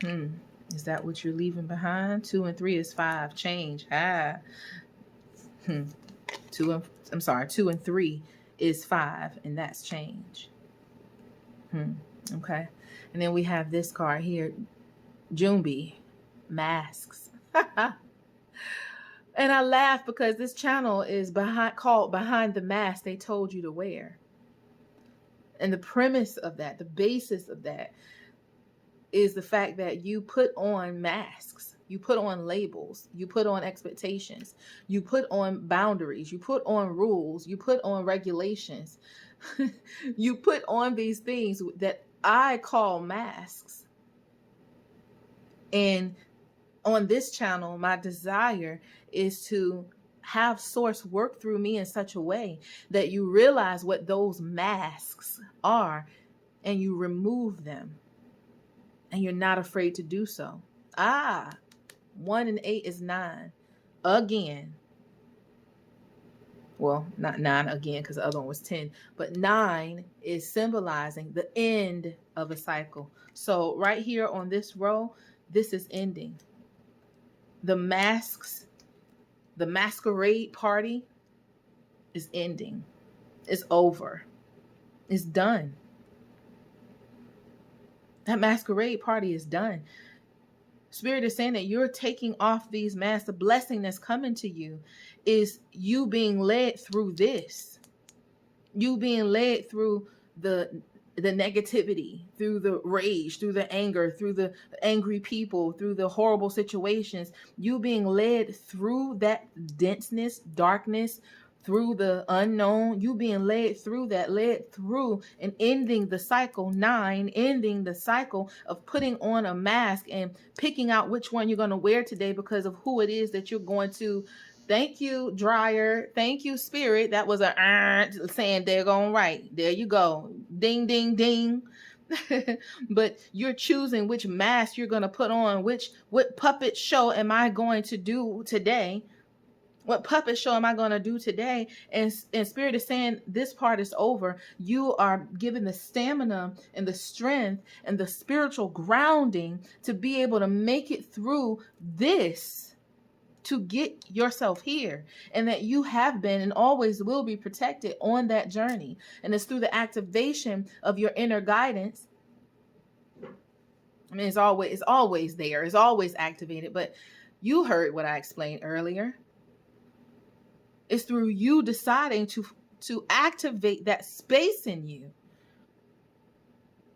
Is that what you're leaving behind? 2 and 3 is 5. Change. 2 and 3 is 5, and that's change. Okay. And then we have this card here, Jumbi, masks. And I laugh because this channel is called Behind the Mask They Told You to Wear. And the premise of that, the basis of that, is the fact that you put on masks, you put on labels, you put on expectations, you put on boundaries, you put on rules, you put on regulations, you put on these things that I call masks. And on this channel, my desire is to have Source work through me in such a way that you realize what those masks are and you remove them. And you're not afraid to do so. 1 and 8 is 9. Again. Well, not 9 again because the other one was 10. But 9 is symbolizing the end of a cycle. So right here on this row, this is ending. The masks, the masquerade party is ending. It's over. It's done. That masquerade party is done. Spirit is saying that you're taking off these masks. The blessing that's coming to you is you being led through this. You being led through the negativity, through the rage, through the anger, through the angry people, through the horrible situations. You being led through that denseness, darkness, through the unknown, you being led through that, led through and ending the cycle 9, ending the cycle of putting on a mask and picking out which one you're going to wear today because of who it is that you're going to. Thank you, dryer. Thank you, Spirit. That was a saying they're going right. There you go. Ding, ding, ding. But you're choosing which mask you're going to put on, what puppet show am I going to do today? What puppet show am I going to do today? And Spirit is saying this part is over. You are given the stamina and the strength and the spiritual grounding to be able to make it through this, to get yourself here, and that you have been and always will be protected on that journey. And it's through the activation of your inner guidance. I mean, it's always there. It's always activated. But you heard what I explained earlier. It's through you deciding to activate that space in you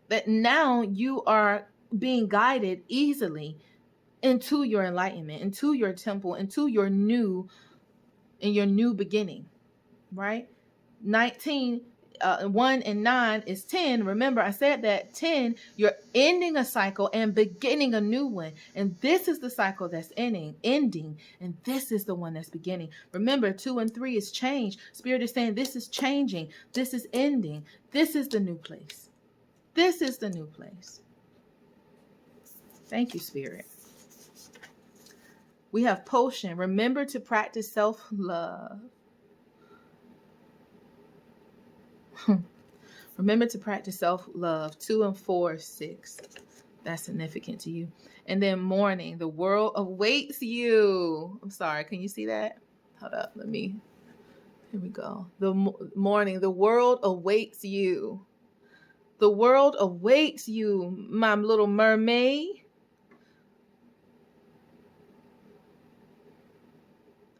that now you are being guided easily into your enlightenment, into your temple, into your new in your new beginning, right? 19, 1 and 9 is 10. Remember, I said that 10, you're ending a cycle and beginning a new one. And this is the cycle that's ending, and this is the one that's beginning. Remember, 2 and 3 is change. Spirit is saying this is changing, this is ending, this is the new place. This is the new place. Thank you, Spirit. We have potion. Remember to practice self-love. Remember to practice self-love. 2 and 4, 6. That's significant to you. And then morning, the world awaits you. I'm sorry, can you see that? Hold up, here we go. The morning, the world awaits you. The world awaits you, my little mermaid.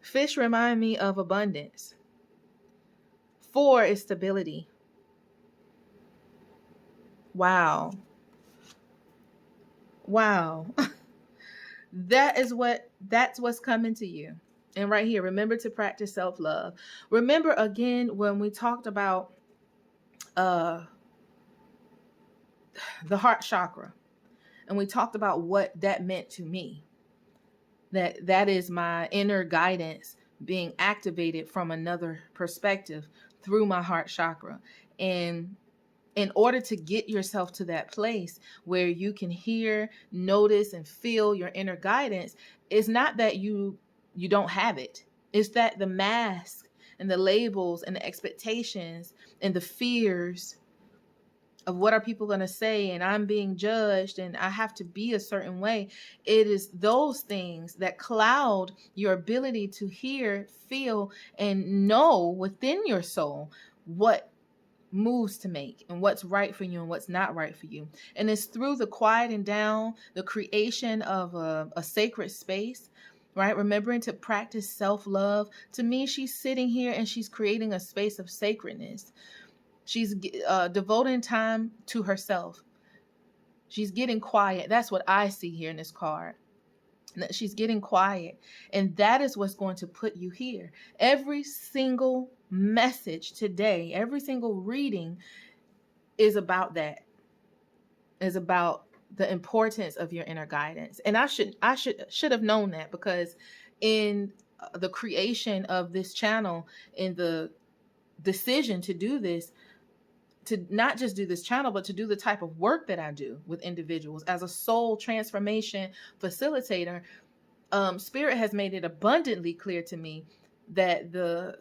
Fish remind me of abundance. 4 is stability. Wow. That's what's coming to you. And right here, remember to practice self-love. Remember again when we talked about the heart chakra, and we talked about what that meant to me. That is my inner guidance being activated from another perspective through my heart chakra. And in order to get yourself to that place where you can hear, notice, and feel your inner guidance, it's not that you don't have it. It's that the mask and the labels and the expectations and the fears of what are people going to say, and I'm being judged and I have to be a certain way. It is those things that cloud your ability to hear, feel, and know within your soul what moves to make and what's right for you and what's not right for you. And it's through the quieting down, the creation of a sacred space, right? Remembering to practice self-love. To me, she's sitting here and she's creating a space of sacredness. She's devoting time to herself. She's getting quiet. That's what I see here in this card. She's getting quiet. And that is what's going to put you here. Every single message today, every single reading is about that. Is about the importance of your inner guidance. And I should have known that, because in the creation of this channel, in the decision to do this, to not just do this channel, but to do the type of work that I do with individuals as a soul transformation facilitator, Spirit has made it abundantly clear to me that the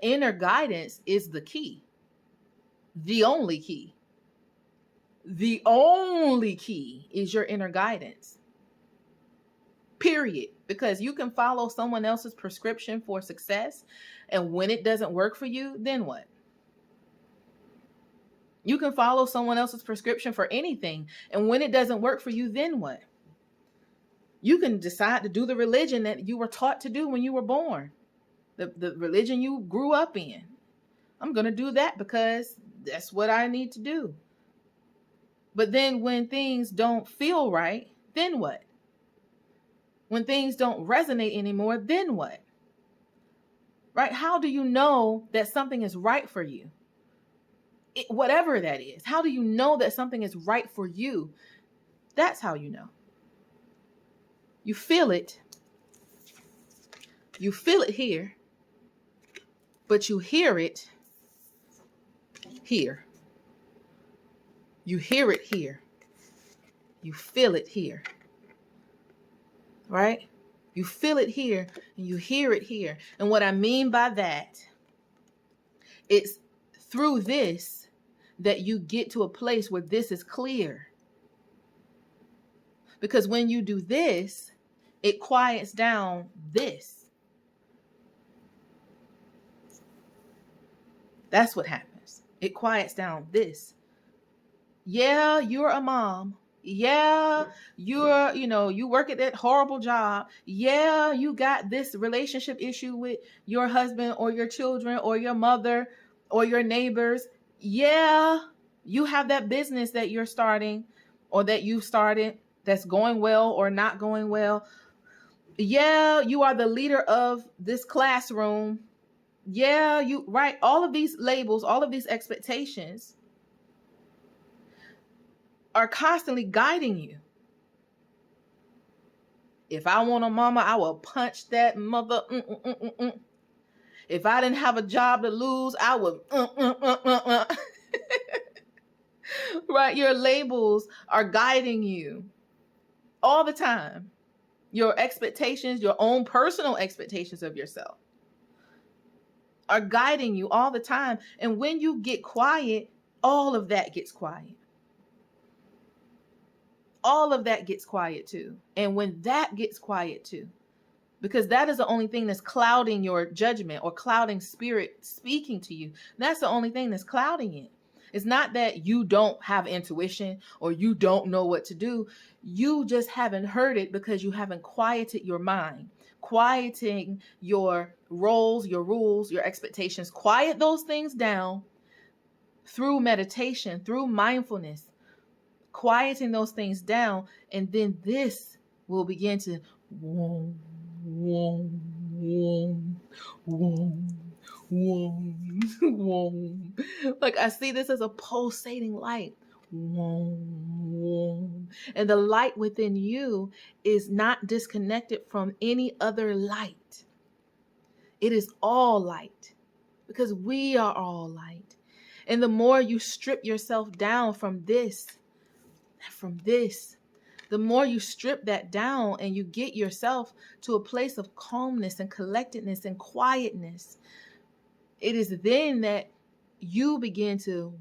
inner guidance is the key. The only key. The only key is your inner guidance. Period. Because you can follow someone else's prescription for success, and when it doesn't work for you, then what? You can follow someone else's prescription for anything, and when it doesn't work for you, then what? You can decide to do the religion that you were taught to do when you were born, the religion you grew up in. I'm going to do that because that's what I need to do. But then when things don't feel right, then what? When things don't resonate anymore, then what? Right? How do you know that something is right for you? Whatever that is. How do you know that something is right for you? That's how you know. You feel it. You feel it here, but you hear it here. You hear it here. You feel it here. Right? You feel it here and you hear it here. And what I mean by that, it's through this that you get to a place where this is clear. Because when you do this, it quiets down this. That's what happens. It quiets down this. Yeah, you're a mom. Yeah, you work at that horrible job. Yeah, you got this relationship issue with your husband or your children or your mother or your neighbors. Yeah, you have that business that you're starting or that you started that's going well or not going well. Yeah, you are the leader of this classroom. Yeah, you right. All of these labels, all of these expectations are constantly guiding you. If I want a mama, I will punch that mother. If I didn't have a job to lose, I would. Right? Your labels are guiding you all the time. Your expectations, your own personal expectations of yourself, are guiding you all the time. And when you get quiet, all of that gets quiet. All of that gets quiet too. And when that gets quiet too, because that is the only thing that's clouding your judgment or clouding spirit speaking to you. That's the only thing that's clouding it. It's not that you don't have intuition or you don't know what to do. You just haven't heard it because you haven't quieted your mind. Quieting your roles, your rules, your expectations. Quiet those things down through meditation, through mindfulness, quieting those things down, and then this will begin to whoom, whoom, whoom, whoom, whoom, whoom. Like I see this as a pulsating light. Whoom, whoom. And the light within you is not disconnected from any other light. It is all light because we are all light. And the more you strip yourself down from this, the more you strip that down and you get yourself to a place of calmness and collectedness and quietness, it is then that you begin to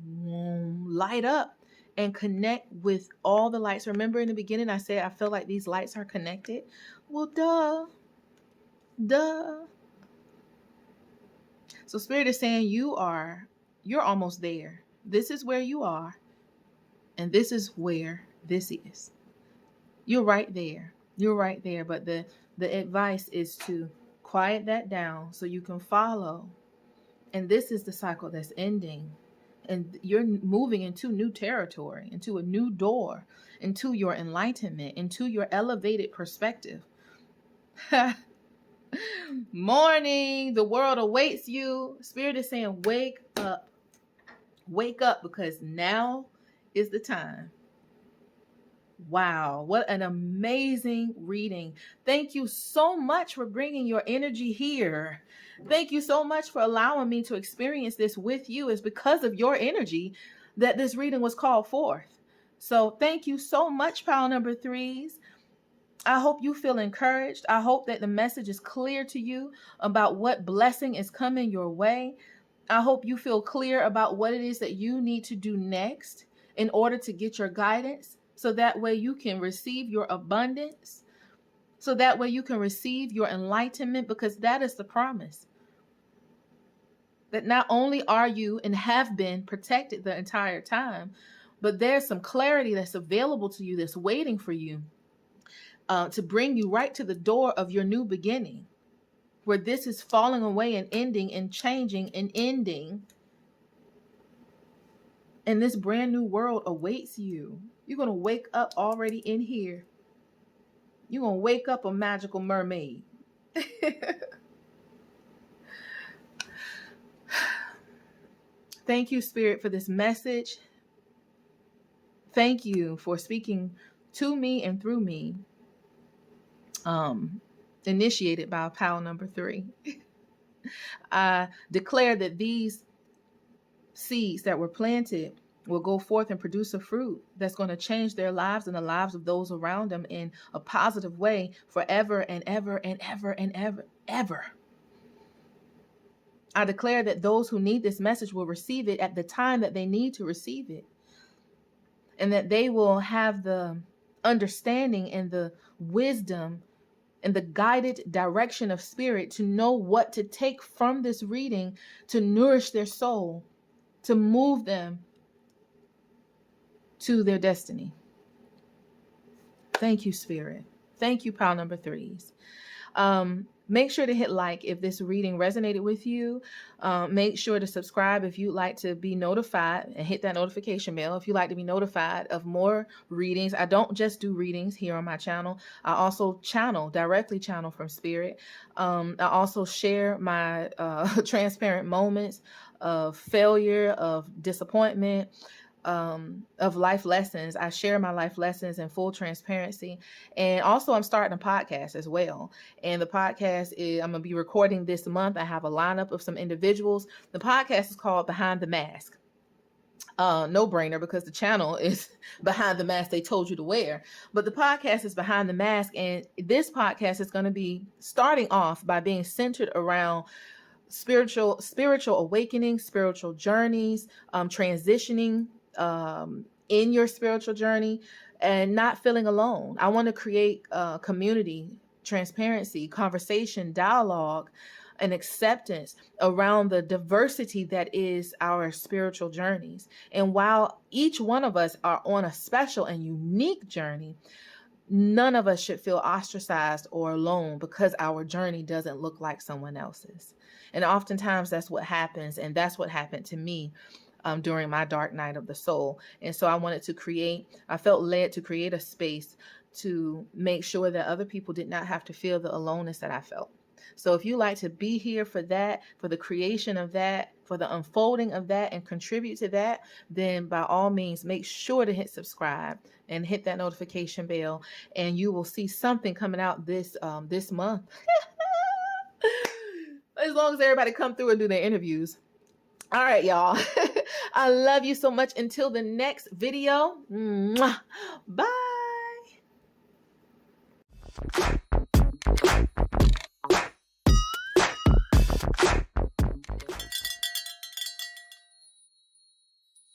light up and connect with all the lights. Remember in the beginning I said I feel like these lights are connected? Well, duh. So Spirit is saying you're almost there. This is where you are, and this is where this is. You're right there. You're right there. But the advice is to quiet that down so you can follow. And this is the cycle that's ending. And you're moving into new territory, into a new door, into your enlightenment, into your elevated perspective. Morning, the world awaits you. Spirit is saying, wake up. Wake up, because now is the time. Wow, what an amazing reading. Thank you so much for bringing your energy here. Thank you so much for allowing me to experience this with you. It's because of your energy that this reading was called forth. So thank you so much, pile number threes. I hope you feel encouraged. I hope that the message is clear to you about what blessing is coming your way. I hope you feel clear about what it is that you need to do next in order to get your guidance, so that way you can receive your abundance, so that way you can receive your enlightenment, because that is the promise. That not only are you and have been protected the entire time, but there's some clarity that's available to you, that's waiting for you to bring you right to the door of your new beginning, where this is falling away and ending and changing and ending. And this brand new world awaits you. You're going to wake up already in here. You're going to wake up a magical mermaid. Thank you, Spirit, for this message. Thank you for speaking to me and through me. Initiated by pile number 3. I declare that these seeds that were planted will go forth and produce a fruit that's going to change their lives and the lives of those around them in a positive way forever and ever and ever and ever. I declare that those who need this message will receive it at the time that they need to receive it, and that they will have the understanding and the wisdom and the guided direction of Spirit to know what to take from this reading to nourish their soul, to move them to their destiny. Thank you, Spirit. Thank you, pile number threes. Make sure to hit like if this reading resonated with you. Make sure to subscribe if you'd like to be notified, and hit that notification bell if you'd like to be notified of more readings. I don't just do readings here on my channel. I also directly channel from spirit. I also share my transparent moments of failure, of disappointment, of life lessons. I share my life lessons in full transparency. And also I'm starting a podcast as well. And the podcast I'm going to be recording this month. I have a lineup of some individuals. The podcast is called Behind the Mask. No brainer, because the channel is Behind the Mask they told you to wear. But the podcast is Behind the Mask. And this podcast is going to be starting off by being centered around spiritual awakening, spiritual journeys, transitioning in your spiritual journey, and not feeling alone. I want to create community, transparency, conversation, dialogue, and acceptance around the diversity that is our spiritual journeys. And while each one of us are on a special and unique journey, none of us should feel ostracized or alone because our journey doesn't look like someone else's. And oftentimes that's what happens. And that's what happened to me during my dark night of the soul. And so I felt led to create a space to make sure that other people did not have to feel the aloneness that I felt. So if you like to be here for that, for the creation of that, for the unfolding of that, and contribute to that, then by all means, make sure to hit subscribe and hit that notification bell, and you will see something coming out this month. As long as everybody come through and do their interviews. All right, y'all. I love you so much. Until the next video. Mwah. Bye.